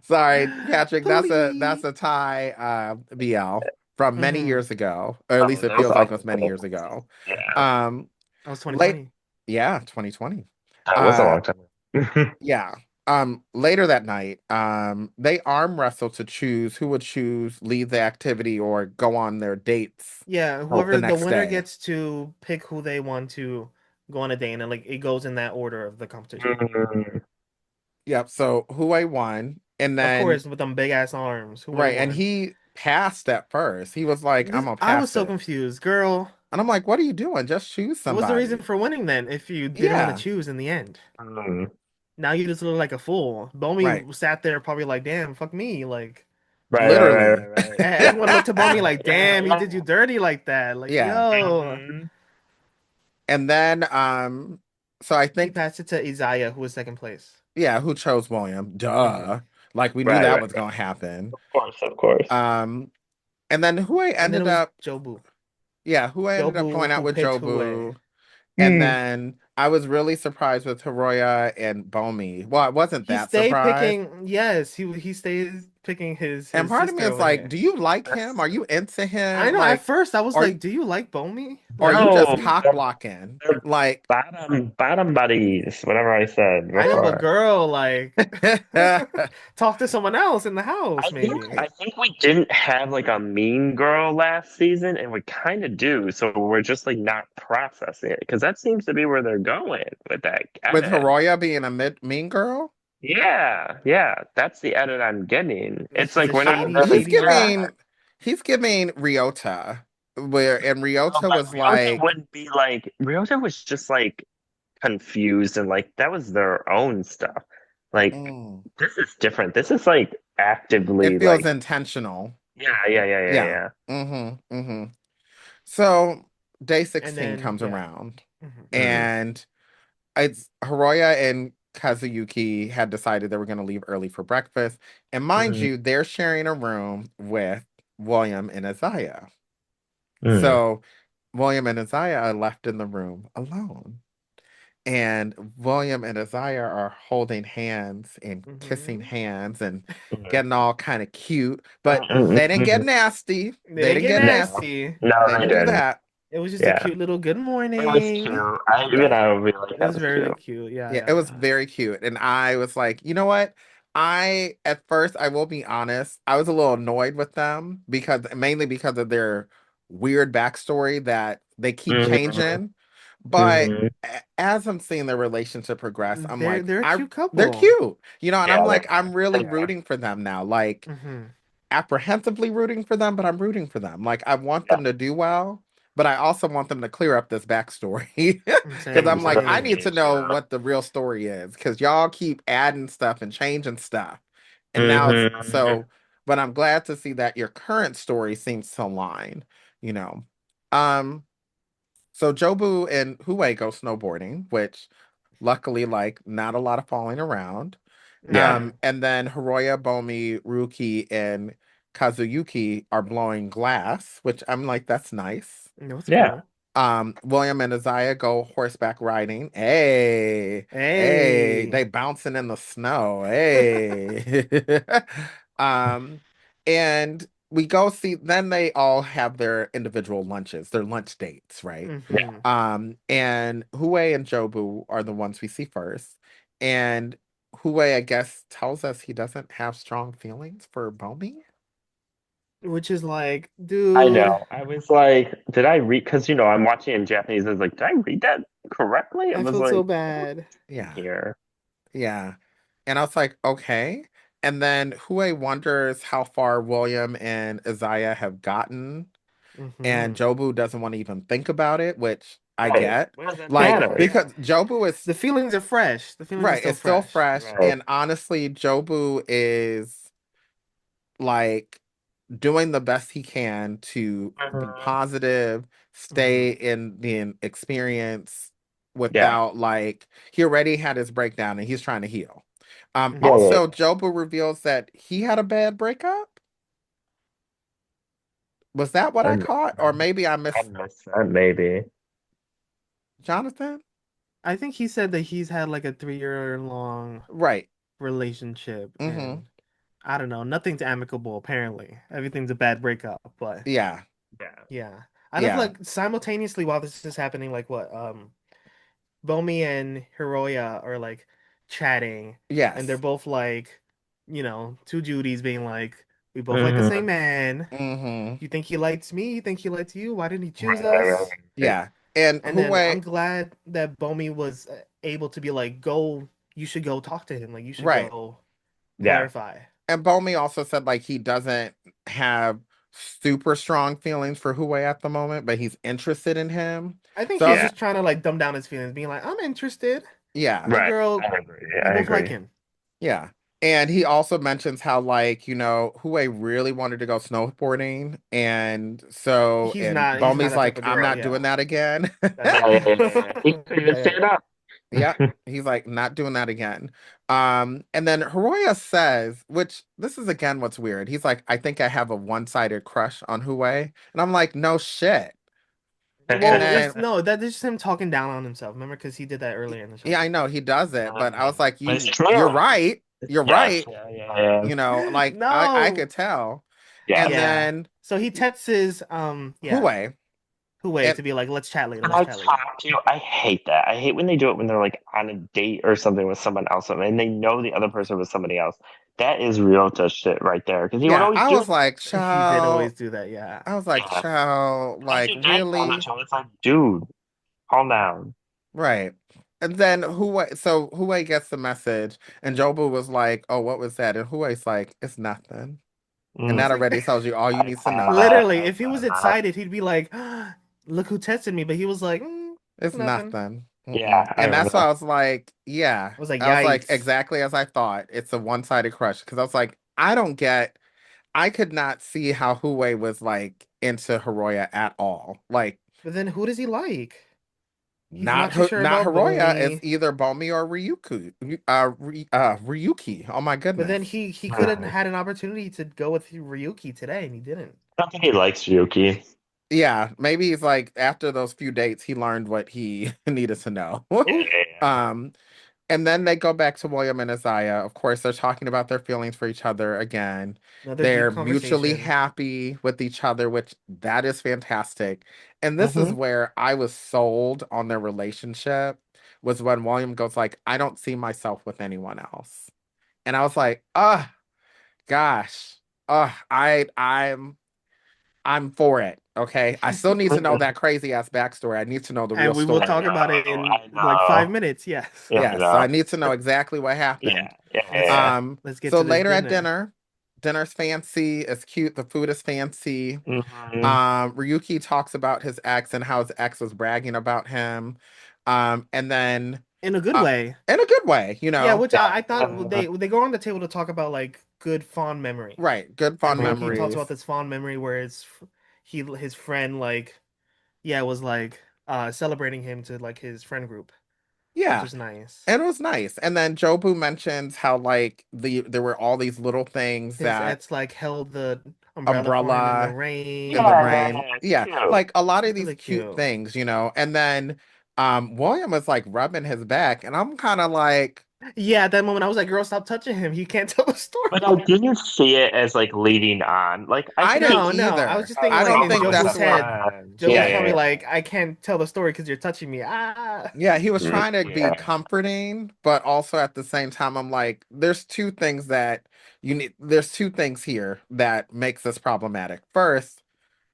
Sorry, Patrick, that's Please. a Thai BL from many Hmm. years ago. Or at Oh, least it those feels like it are was many years ago. yeah. Um That was late 2020. Yeah, 2020. That was a Uh long time. yeah. Later that night, they arm wrestle to choose who would choose lead the activity or go on their dates Yeah, Oh, the whoever the next winner day. gets to pick who they want to go on a date, and like it goes in that order of the competition. mm, Yep, so Hue won, and Of then course, with them big ass arms, who would have right, and won? he passed at first. He was like, I'm This gonna I was pass so it. confused, girl. And I'm like, what are you doing? Just choose What was the reason somebody. for winning then if you didn't want to Yeah, choose in the end? mm. Now you just look like a fool. right. Bomi sat there probably like, damn, fuck me. Like Right, right, right, Literally. right, right. everyone looked to Bomi Yeah, like, yeah, damn, he did you yeah. dirty like that. Like, Yeah. yo. Mhm. And then so I He think passed it to Isaiah, who was second place. yeah, who chose William? Hmm. Duh. Like we knew Right, that right, was right. gonna happen. Of course, of course. Um and then And then it ended was up Jobu. who ended up going Jobu out who with picked Hue. Jobu. And Hmm. then I was really surprised with Hiroya and Bomi. Well, I wasn't He that stayed surprised. picking, yes, he stayed picking his And his part of me sister is over like, here. do you like him? Are you into I him? know at Like, first I was are like, you do you like Bomi? are you Like just No, cock blocking? they're Like bottom buddies, whatever I said I know, but before. girl, like right. talk to someone else in the house, maybe. I think we didn't have like a mean girl last season, and we kind of do. So we're just like not processing it because that seems to be where they're going with that With edit. Hiroya being a mean girl? Yeah, yeah, that's the edit I'm getting. It's She's like a we're not shady, really He's shady girl. giving he's giving Ryota, where and Oh, Ryota but was Ryota like, would be like Ryota was just like confused and like that was their own stuff. Like mm, this is different. This is like it actively feels like intentional. yeah, yeah, yeah, yeah, Yeah. yeah. Mm-hmm. Mm-hmm. So day And 16 then comes yeah. around, Mhm. Mm. and it's Hiroya and Kazuyuki had decided they were going to leave early for breakfast. And mind Mm. you, they're sharing a room with William and Isaiah. Mm. So William and Isaiah are left in the room alone. And William and Isaiah are holding hands and kissing Hmm. hands and Mm. getting all kind of cute, but Mm, they didn't get mm. nasty. They They didn't didn't get get No, nasty. nasty. no, They they didn't do didn't. that. It was just a Yeah, cute little good it was morning. cute. Yeah. I would be like, It that was was very cute. cute. Yeah, Yeah, yeah, it was yeah. very cute. And I was like, you know what? At first, I will be honest, I was a little annoyed with them mainly because of their weird backstory that they keep Hmm. changing. But Hmm. as I'm seeing their relationship progress, I'm like, They're a cute they're couple. cute, and I'm Yeah, like, I'm really they are. rooting for them now. Like, Hmm. apprehensively rooting for them, but I'm rooting for them. Like I want Yeah, them to do well, but I also want them to clear up this backstory because I'm Same, like, I same. need to exactly. know Yeah. what the real story is because y'all keep adding stuff and changing stuff. And now it's Hmm. so, but I'm glad to see that your current story seems to align, you know. Um, so Jobu and Hue go snowboarding, which luckily, like, not a lot of falling around. Yeah. Hmm. And then Hiroya, Bomi, Ruki, and Kazuyuki are blowing glass, which I'm like, that's nice. It was Yeah. cool. William and Isaiah go horseback riding. Hey, hey, Hey. they bouncing in the snow. Hey. um, and we go see, then they all have their individual lunches, their lunch dates, right? Yeah. Hmm. And Hue and Jobu are the ones we see first. And Hue, I guess, tells us he doesn't have strong feelings for Bomi. Which is like, I dude, know. I was like, did I read? Because I'm watching in Japanese. I was like, did I read that correctly? I I was felt so like, what are we bad. doing Yeah, here? yeah. And I was like, okay. And then Hue wonders how far William and Isaiah have gotten. And Hmm. Jobu doesn't want to even think about it, which I Right. get. What does that Like, matter? because Jobu is The feelings are fresh. The feelings are right, still it's still fresh. fresh. Right. And honestly, Jobu is like doing the best he can to be Mhm. positive, stay Hmm. in the experience Yeah. without like he already had his breakdown and he's trying to heal. Yeah. Hmm. Yeah. Also, Jobu reveals that he had a bad breakup. Was that what I I missed caught? Or that. maybe I I missed missed that. Maybe. Jonathan? I think he said that he's had like a 3 year long Right. relationship, Mm-hmm. and I don't know, nothing's amicable apparently. Everything's a bad breakup, but Yeah. Yeah. yeah. I don't feel Yeah. like simultaneously while this is happening, like what, Bomi and Hiroya are like chatting, and they're Yes. both like, two Judies being like, we both like the same Hmm. man. Mm-hmm. You think he likes me? You think he likes you? Why didn't he choose Right. Right. us? Right. Right. Yeah. And And then Hue, I'm glad that Bomi was able to be like, go, you should go talk to him. Like, you should right. go Yeah. clarify. And Bomi also said like he doesn't have super strong feelings for Hue at the moment, but he's interested in him. I think So I he's was, Yeah. just trying to like dumb down his feelings, being like, I'm interested. yeah, My Right. girl, I agree. we I both like agree. him. yeah. And he also mentions how like, Hue really wanted to go snowboarding. And He's not Bomi's that type like, of I'm girl. not Yeah. doing that again. Yeah. Yeah. Yeah. Yeah. He couldn't even Yeah, say yeah. it up. Yeah, he's like not doing that again. And then Hiroya says, which this is again what's weird. He's like, I think I have a one-sided crush on Hue, and I'm like, no shit. And Well, it's then no, that is just him talking down on himself. Remember, because he did that earlier in the show. yeah, I know he does it, but I was like, But it's you're true. right, you're Yes. right. Yeah. Yeah. Yeah. Like I No. could tell. And Yes. Yeah. then So he texts his Hue, Hue and to be like, let's chat later, Can let's I chat later. talk to you? I hate that. I hate when they do it when they're like on a date or something with someone else and they know the other person was somebody else. That is real to shit right there. Because he would yeah, always I do was it. like, He did always child. do that, yeah. I was like, Yeah. child, As like you date on the really? show, it's like, dude, calm down. Right. And then Hue gets the message, and Jobu was like, "Oh, what was that?" And Hue's like, "It's nothing." And Mm. It's that like already tells you all you need to know. literally, if he was excited, he'd be like, look who texted me. But he was like, It's nothing. nothing. Yeah, Mm-mm. I And remember that's why I that. was like, yeah. I was like, I was like, yikes. exactly as I thought. It's a one-sided crush. Because I was like, I could not see how Hue was like into Hiroya at all. Like, But then who does he like? He's not too sure Not about Hiroya. It's Bomi. either Bomi or Ryuki. Oh my But then goodness. he could have Hmm. had an opportunity to go with Ryuki today, and he didn't. I don't think he likes Yuki. Yeah, maybe he's like after those few dates, he learned what he needed to know. Yeah. Um, and then they go back to William and Isaiah. Of course, they're talking about their feelings for each other again. Another deep They're mutually conversation. happy with each other, which that is fantastic. And this is Mm-hmm. where I was sold on their relationship was when William goes like, I don't see myself with anyone else. And I was like, oh gosh. I'm for it. Okay. I still need to know that crazy ass backstory. I need to know the real And we will story. talk about it in I like five know. minutes. Yes. Yeah, I Yeah, so I know. need to know exactly what happened. Yeah, yeah, Let's yeah. let's get So to this later at dinner. dinner, dinner's fancy, it's cute, the food is fancy. Mm-hmm. Ryuki talks about his ex and how his ex was bragging about him. And then In a good uh way. in a good way, you Yeah, know. which Yeah. I thought they go on the table to talk about like good fond memory. Right, good And fun Ryuki talks about memories. this fond memory where his friend like yeah was like celebrating him to like his friend group, which Yeah. was nice. And it was nice. And then Jobu mentions how like there were all these little things His that ex like held the umbrella for him in the umbrella in the rain. Yeah, rain. it's Yeah, cute. like a lot of these Really cute cute. things, you know. And then William was like rubbing his back, and I'm kind of like, Yeah, at that moment I was like, girl, stop touching him. He can't tell the story. But I didn't see it as like leading on. Like I I could didn't see No. I was either. just thinking I like don't in think Jobu as Jobu's a that's what. head. friend. Jobu's Yeah, Yeah, probably yeah, like, I can't tell the story because you're touching me. Ah. yeah, he was yeah. trying to be Yeah. comforting, but also at the same time, I'm like, there's two things that you need. There's two things here that makes this problematic. First,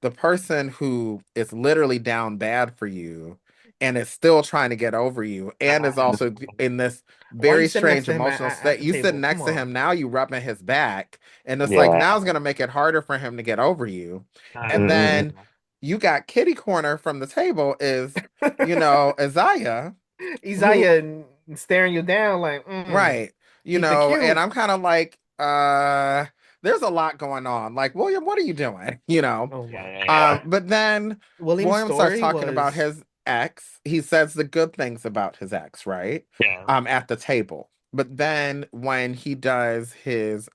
the person who is literally down bad for you and is still trying to get over you and is also in this Why are you very sitting next strange to him emotional at state. the You sit table? Come next to him, on. now you rubbing his back, and it's like Yeah. now it's gonna make it harder for him to get over you. And then Mm-mm. you got kitty corner from the table is, you know, Isaiah, who Isaiah staring you down like, right, you keep it know, and cute. I'm kind of like, there's a lot going on. Like, William, what are you doing? You know? Oh Yeah, my. yeah, yeah. But then William's William starts story talking about was his ex. He says the good things about his ex, right? Yeah. At the table. But then when he does his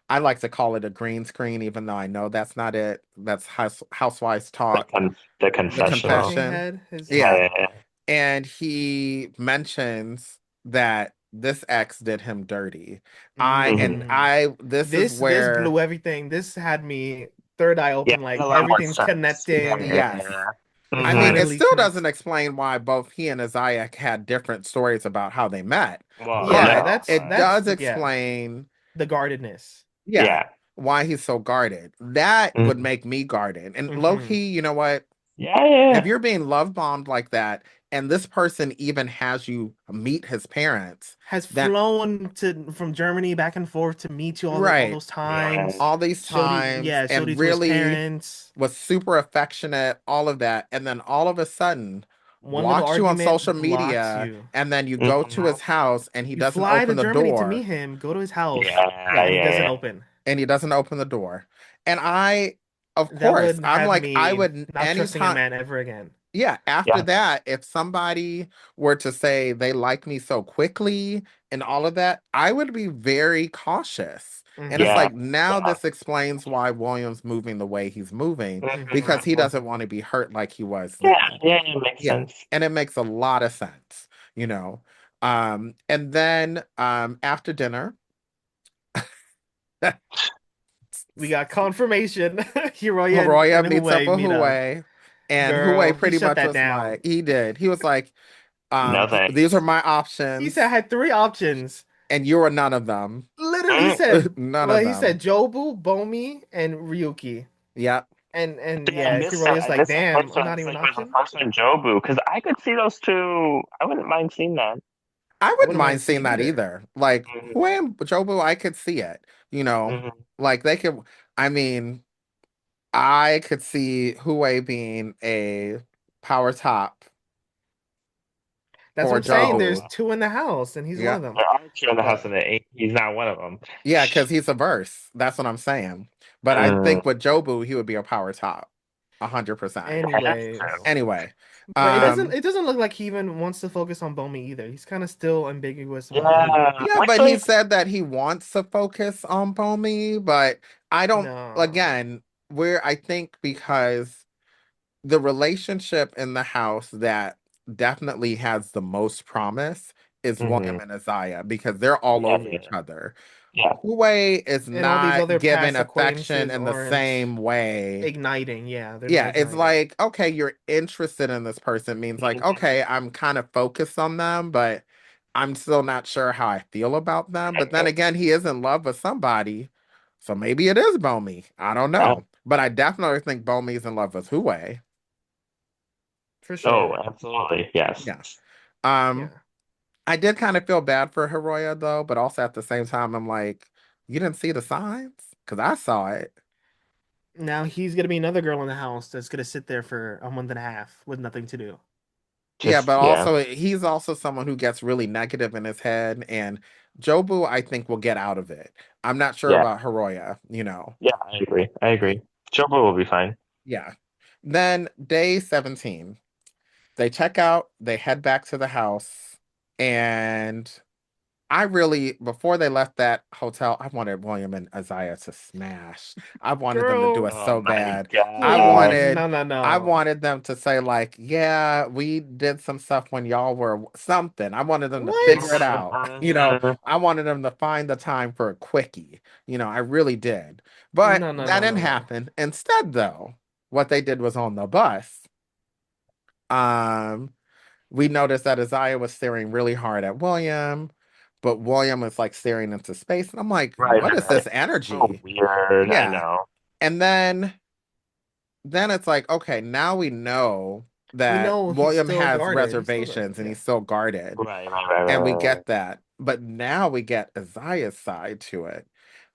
I like to call it a green screen, even though I know that's not it. That's housewives talk. The The his confessional. talking confession. head, his Yeah, Yeah. yeah, yeah. And he mentions that this ex did him dirty. mm. This is This where blew everything. This had me third eye Yeah, open, it made like a lot more everything's sense. Yeah, connecting. yeah, yes. yeah. It I mean, it Mm-hmm. finally still doesn't connects. explain why both he and Isaiah had different stories about how they met, Well, Yeah, but no, it but does yeah, explain, the guardedness. yeah, yeah. why he's so guarded. That would Mm. make me guarded. And low Hmm. key, you know what? Yeah, yeah. If you're being love bombed like that, and this person even has you meet his parents, Has then flown to from Germany back and forth to meet you all right, those Yeah. times. all these times, Showed you and to his really parents. was super affectionate, all of that, and then all of a sudden One little blocks you on social argument blocks media, you. and then you go to his Mhm. house and he You doesn't fly to open the Germany to meet door, him, go to his house, Yeah, and he yeah, doesn't yeah. open. and he doesn't open the door. And I, of That course, would I'm have like, I me would not trusting a anytime, man ever again. yeah, after Yeah. that, if somebody were to say they like me so quickly and all of that, I would be very cautious. And it's Hmm. Yeah. like now Yeah. this explains why William's moving the way he's moving because he Mhm. doesn't want to be hurt like he was Yeah, then. yeah, it makes Yeah. sense. And it makes a lot of sense, you know. And then after dinner, We got confirmation. Hiroya and Hiroya meets up Huey with meet up. Huey, and Huey Girl, he pretty shut much that was down. like, he did. He was like, No these are thanks. my He said I options, had three options. and you are none of them. Literally, he Mm. said, None well, of he said them. Jobu, Bomi, and Ryuki. Yep. And See, I yeah, missed that. Hiroya's I like, missed the damn, first I'm one. not It's even like an it was the option. first one, Jobu, because I could see those two. I wouldn't mind seeing that. I I wouldn't wouldn't mind mind seeing seeing that either. either. Like Mhm. Huey and Jobu, I could see it. You know, Mhm. like they could. I mean, I could see Huey being a power top That's what for I'm saying. Oh, There's Jobu. two in the house, and he's one Yeah. of them. there are two in the house, But and he's not one of them. yeah, because he's a verse. That's what I'm saying. But I Mm. think with Jobu, he would be a power top. 100%. Yeah, that's Anyways, true. Anyway, but um, it doesn't look like he even wants to focus on Bomi either. He's kind of still ambiguous about who he Yeah, wants. yeah, which but he like, said that he wants to focus on Pomey, but I don't, No. again, where I think because the relationship in the house that definitely has the most promise is William Hmm. and Isaiah because they're all Yeah, over each yeah, other. yeah. Hue is And all these not other giving past affection acquaintances in the aren't same way. igniting. Yeah, they're not Yeah, it's igniting. like, okay, you're interested in this person means like, okay, I'm kind of focused on them, but I'm still not sure how I feel about them. But then again, he is in love with somebody. So maybe it is Bomi. I don't Yeah. know. But I definitely think Bomi's in love with Hue. For Oh, sure. absolutely. Yes. Yeah. Um, Yeah. I did kind of feel bad for Hiroya though, but also at the same time, I'm like, you didn't see the signs? Because I saw it. Now he's gonna be another girl in the house that's gonna sit there for a month and a half with nothing to do. Yeah, Just but yeah, also he's also someone who gets really negative in his head, and Jobu, I think, will get out of it. I'm not sure yeah, about Hiroya. yeah. I agree. I agree. Chobo will be fine. Yeah. Then day 17, they check out, they head back to the house, and I really, before they left that hotel, I wanted William and Isaiah to smash. I wanted them to do it Girl, Oh so my bad. I please, God. wanted, no, no, I no, wanted them to say like, yeah, we did some stuff when y'all were something. I wanted them to figure it what? out. I wanted them to find the time for a quickie. I really did. But No, no, that no, didn't no, no. happen. Instead, though, what they did was on the bus. Um, we noticed that Isaiah was staring really hard at William, but William was like staring into space. And I'm like, Right, what right, is right. this So energy? weird. I Yeah. know. And then it's like, okay, now we know We that know he's William still has guarded. He's still guarded. reservations and Yeah. he's still guarded. Right, right, right, right, And we right, right. get that. But now we get Isaiah's side to it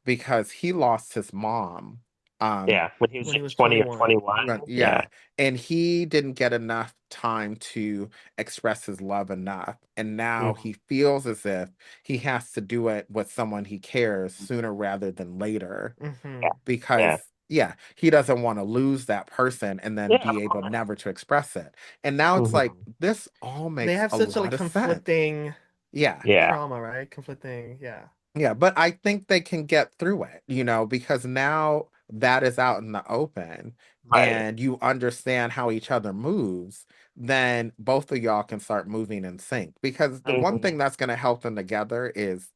because he lost his mom. Um, Yeah, when he was When he like was 20 or 21. 21. Yeah, yeah. And he didn't get enough time to express his love enough. And now hmm, he feels as if he has to do it with someone he cares sooner rather than later yeah, Mm-hmm. because, yeah, yeah, he doesn't want to lose that person and then yeah. be Of able course. never to express it. And now it's like, Hmm. this all They makes have a such a like lot of sense. conflicting Yeah. Yeah. trauma, right? Conflicting. Yeah. Yeah, but I think they can get through it, because now that is out in the open Right. and you understand how each other moves, then both of y'all can start moving in sync. Because the one Hmm. thing that's going to help them together is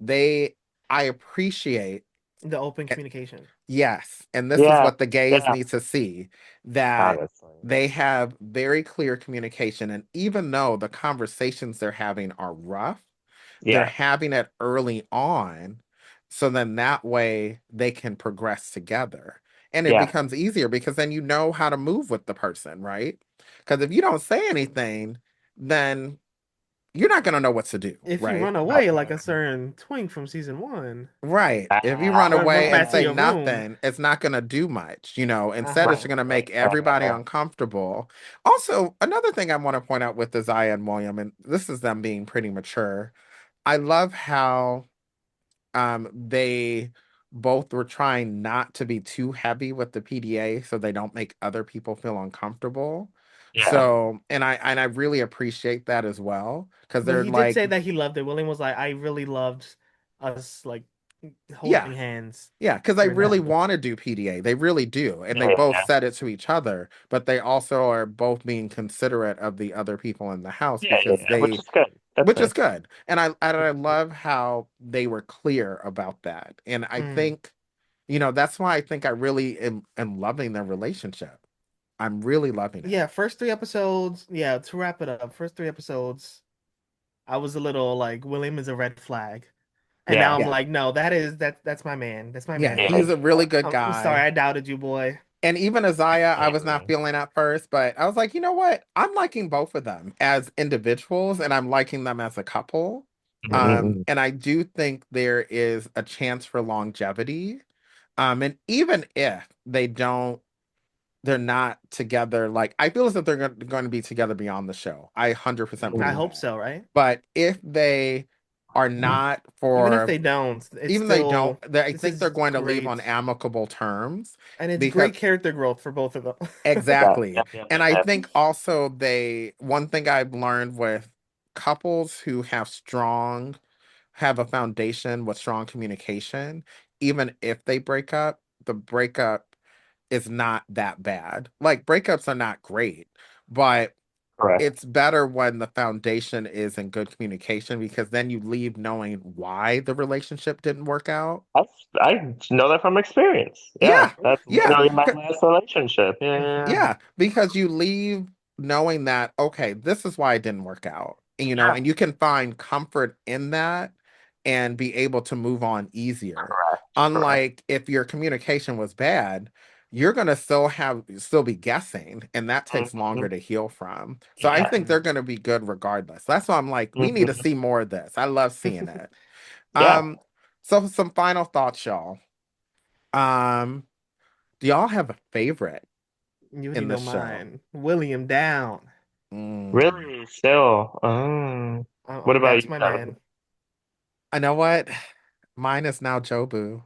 they, I appreciate, The open eh, communication. yes, and this is Yeah. what the gays Yeah. need to see that Honestly. they have very clear communication. And even though the conversations they're having are rough, they're Yeah. having it early on so then that way they can progress together and it Yeah. becomes easier because then you know how to move with the person, right? Because if you don't say anything, then you're not going to know what to do, If you right? run Right. away like a Right. certain twink from season one, Right, if you run run away and back to say your Ah. room. nothing, it's not going to do much. Instead it's Uh-huh. Right. going to make Right. everybody uncomfortable. Also, another thing I want to point out with Isaiah and William, and this is them being pretty mature, I love how they both were trying not to be too heavy with the PDA so they don't make other people feel uncomfortable. Yeah. So, and I really appreciate that as well because But they're he did like, say that he loved it. William was like, I really loved us like yeah, holding hands yeah, because they during really that. want to do PDA. They really do. And they Yeah. both Yeah. said it to each other, but they also are both being considerate of the other people in the house Yeah. Yeah. because Yeah. Which they, is good. That's which is nice. good. And I love how they were clear about that. And I Mm. think that's why I think I really am loving their relationship. I'm really loving it. Yeah, first three episodes. Yeah, to wrap it up, first three episodes, I was a little like William is a red flag, and now Yeah. I'm Yeah. like, no, that's my man. That's my Yeah. man Yeah. He's now. a really good I'm sorry, guy. I doubted you, boy. And even Isaiah, I I was not agree. feeling at first, but I was like, you know what? I'm liking both of them as individuals and I'm liking them as a couple. Mm-mm. And I do think there is a chance for longevity. And even if they're not together, like I feel as if they're going to be together beyond the show. I 100% I believe hope that. so, right? But if they are not Even if for they don't, it's even they don't, still I this think they're is going to leave on great, amicable terms and it's because great character growth for both of them. Yep. exactly. Yep. Yep. And Yep. I Yep. think also one thing I've learned with couples who have a foundation with strong communication, even if they break up, the breakup is not that bad. Like breakups are not great, but Correct. it's better when the foundation is in good communication because then you leave knowing why the relationship didn't work out. I know that from experience. Yeah, Yeah, that's yeah, literally my last relationship. Yeah, yeah, because you leave knowing that, okay, this is why it didn't work out, yeah, and you can find comfort in that and be able to move on easier. correct. Unlike if your communication was bad, you're going to still be guessing, and that takes Hmm. longer to heal from. So I Yeah. think they're going to be good regardless. That's why I'm like, we need to Hmm. see more of this. I love seeing it. Yeah. Um, so some final thoughts, y'all. Um, do y'all have a favorite You already in the know show? mine. William down. Mm. Really? Still? What about That's you, my Kevin? man. I know what? Mine is now Jobu.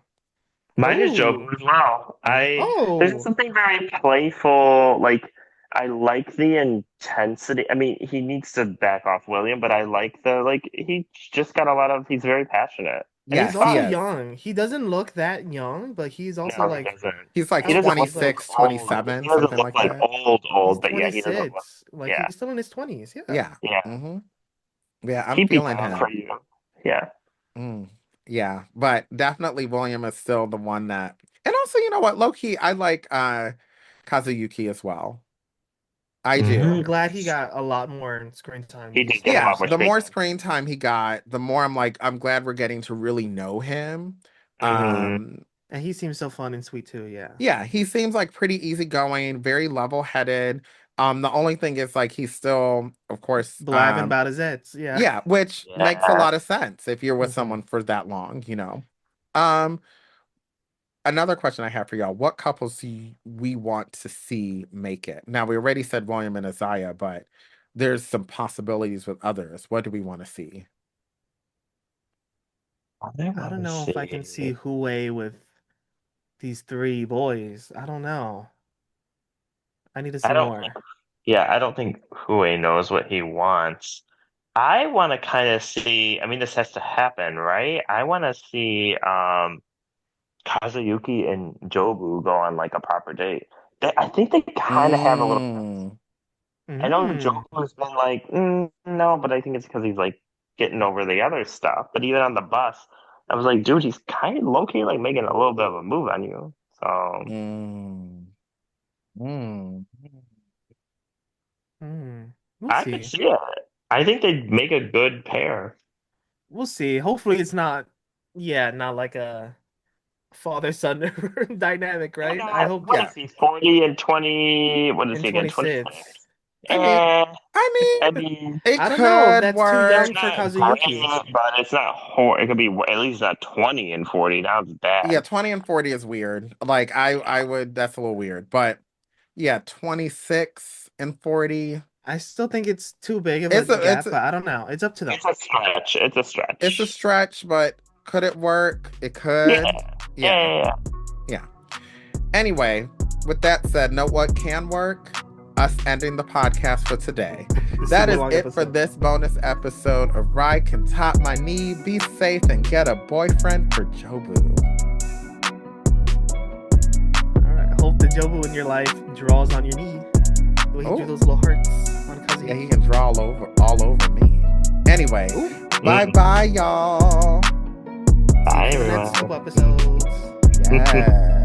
Mine is Joker Oh, as well. There's just oh, something very playful. Like I like the intensity. I mean, he needs to back off William, but I like he just got a lot of. He's very passionate and and he's Yes, he also fun. is. young. He doesn't look that young, but he's also No, he like, doesn't. He's like I He don't doesn't think look he's like, 26, old. He 27, doesn't something look like like that. he's old, but yeah, he doesn't look. 26. Like Yeah, he's still in his 20s. Yeah. Yeah. yeah. hmm Yeah, I'm He'd be feeling down for him. you. Yeah. Mm. Yeah, but definitely William is still the one that. And also, you know what? Low key, I like Kazuyuki as well. I I'm do. Mhm. glad he got a lot more screen time He these did get a Yeah, lot shows. more the screen more time. screen time he got, the more I'm like, I'm glad we're getting to really know him. Hmm. Um, And he seems so fun and sweet too. Yeah. Yeah, he seems like pretty easygoing, very level-headed. The only thing is like he's still, of course, Blabbing about his ex. Yeah. yeah, which makes a Yeah. lot of sense if you're with Hmm. someone for that long. Um, another question I have for y'all, what couples we want to see make it? Now, we already said William and Isaiah, but there's some possibilities with others. What do we want to see? I I want don't to know if I can see see. Hue with these three boys. I don't know. I need to I see don't think. more. Yeah, I don't think Hue knows what he wants. I want to kind of see. I mean, this has to happen, right? I want to see Kazuyuki and Jobu go on like a proper date. I think they kind of have a little chemistry. Mm, I know Mm. Jobu's been like, no, but I think it's because he's like getting over the other stuff. But even on the bus, I was like, dude, he's kind of low key like making a little bit of a move on you. So mm, mm. Mm. We'll I could see. see it. I think they'd make a good pair. We'll see. Hopefully it's not, yeah, not like a father-son dynamic, Why right? I not? hope What Yeah, is he, 40 and 20? What is in he again? 26. 26. I mean, Eh, I I mean, mean, it I don't know if could that's too it's young work. for not great, Kazuyuki. but it's not it could be at least not 20 and 40. Now it's Yeah, bad. 20 and 40 is weird. Like I would that's a little weird. But yeah, 26 and 40. I still think it's too big of a It's a it's gap, a, but I don't know. It's up to them. It's a stretch. It's a it's a stretch. stretch, but could it work? It Yeah. could. Yeah. Yeah. Yeah. Anyway, with that said, know what can work? Us ending the podcast for today. The That super is long it for episode. this bonus episode of Rye Can Top My Knee. Be safe and get a boyfriend for Jobu. All right. I hope the Jobu in your life draws on your knee. The way he drew Oh, those little hearts on yeah, he Kazuyuki. can draw all over me. Anyway, Ooh. bye Mm. bye, y'all. See you Bye, for the next couple everyone. episodes. Yeah.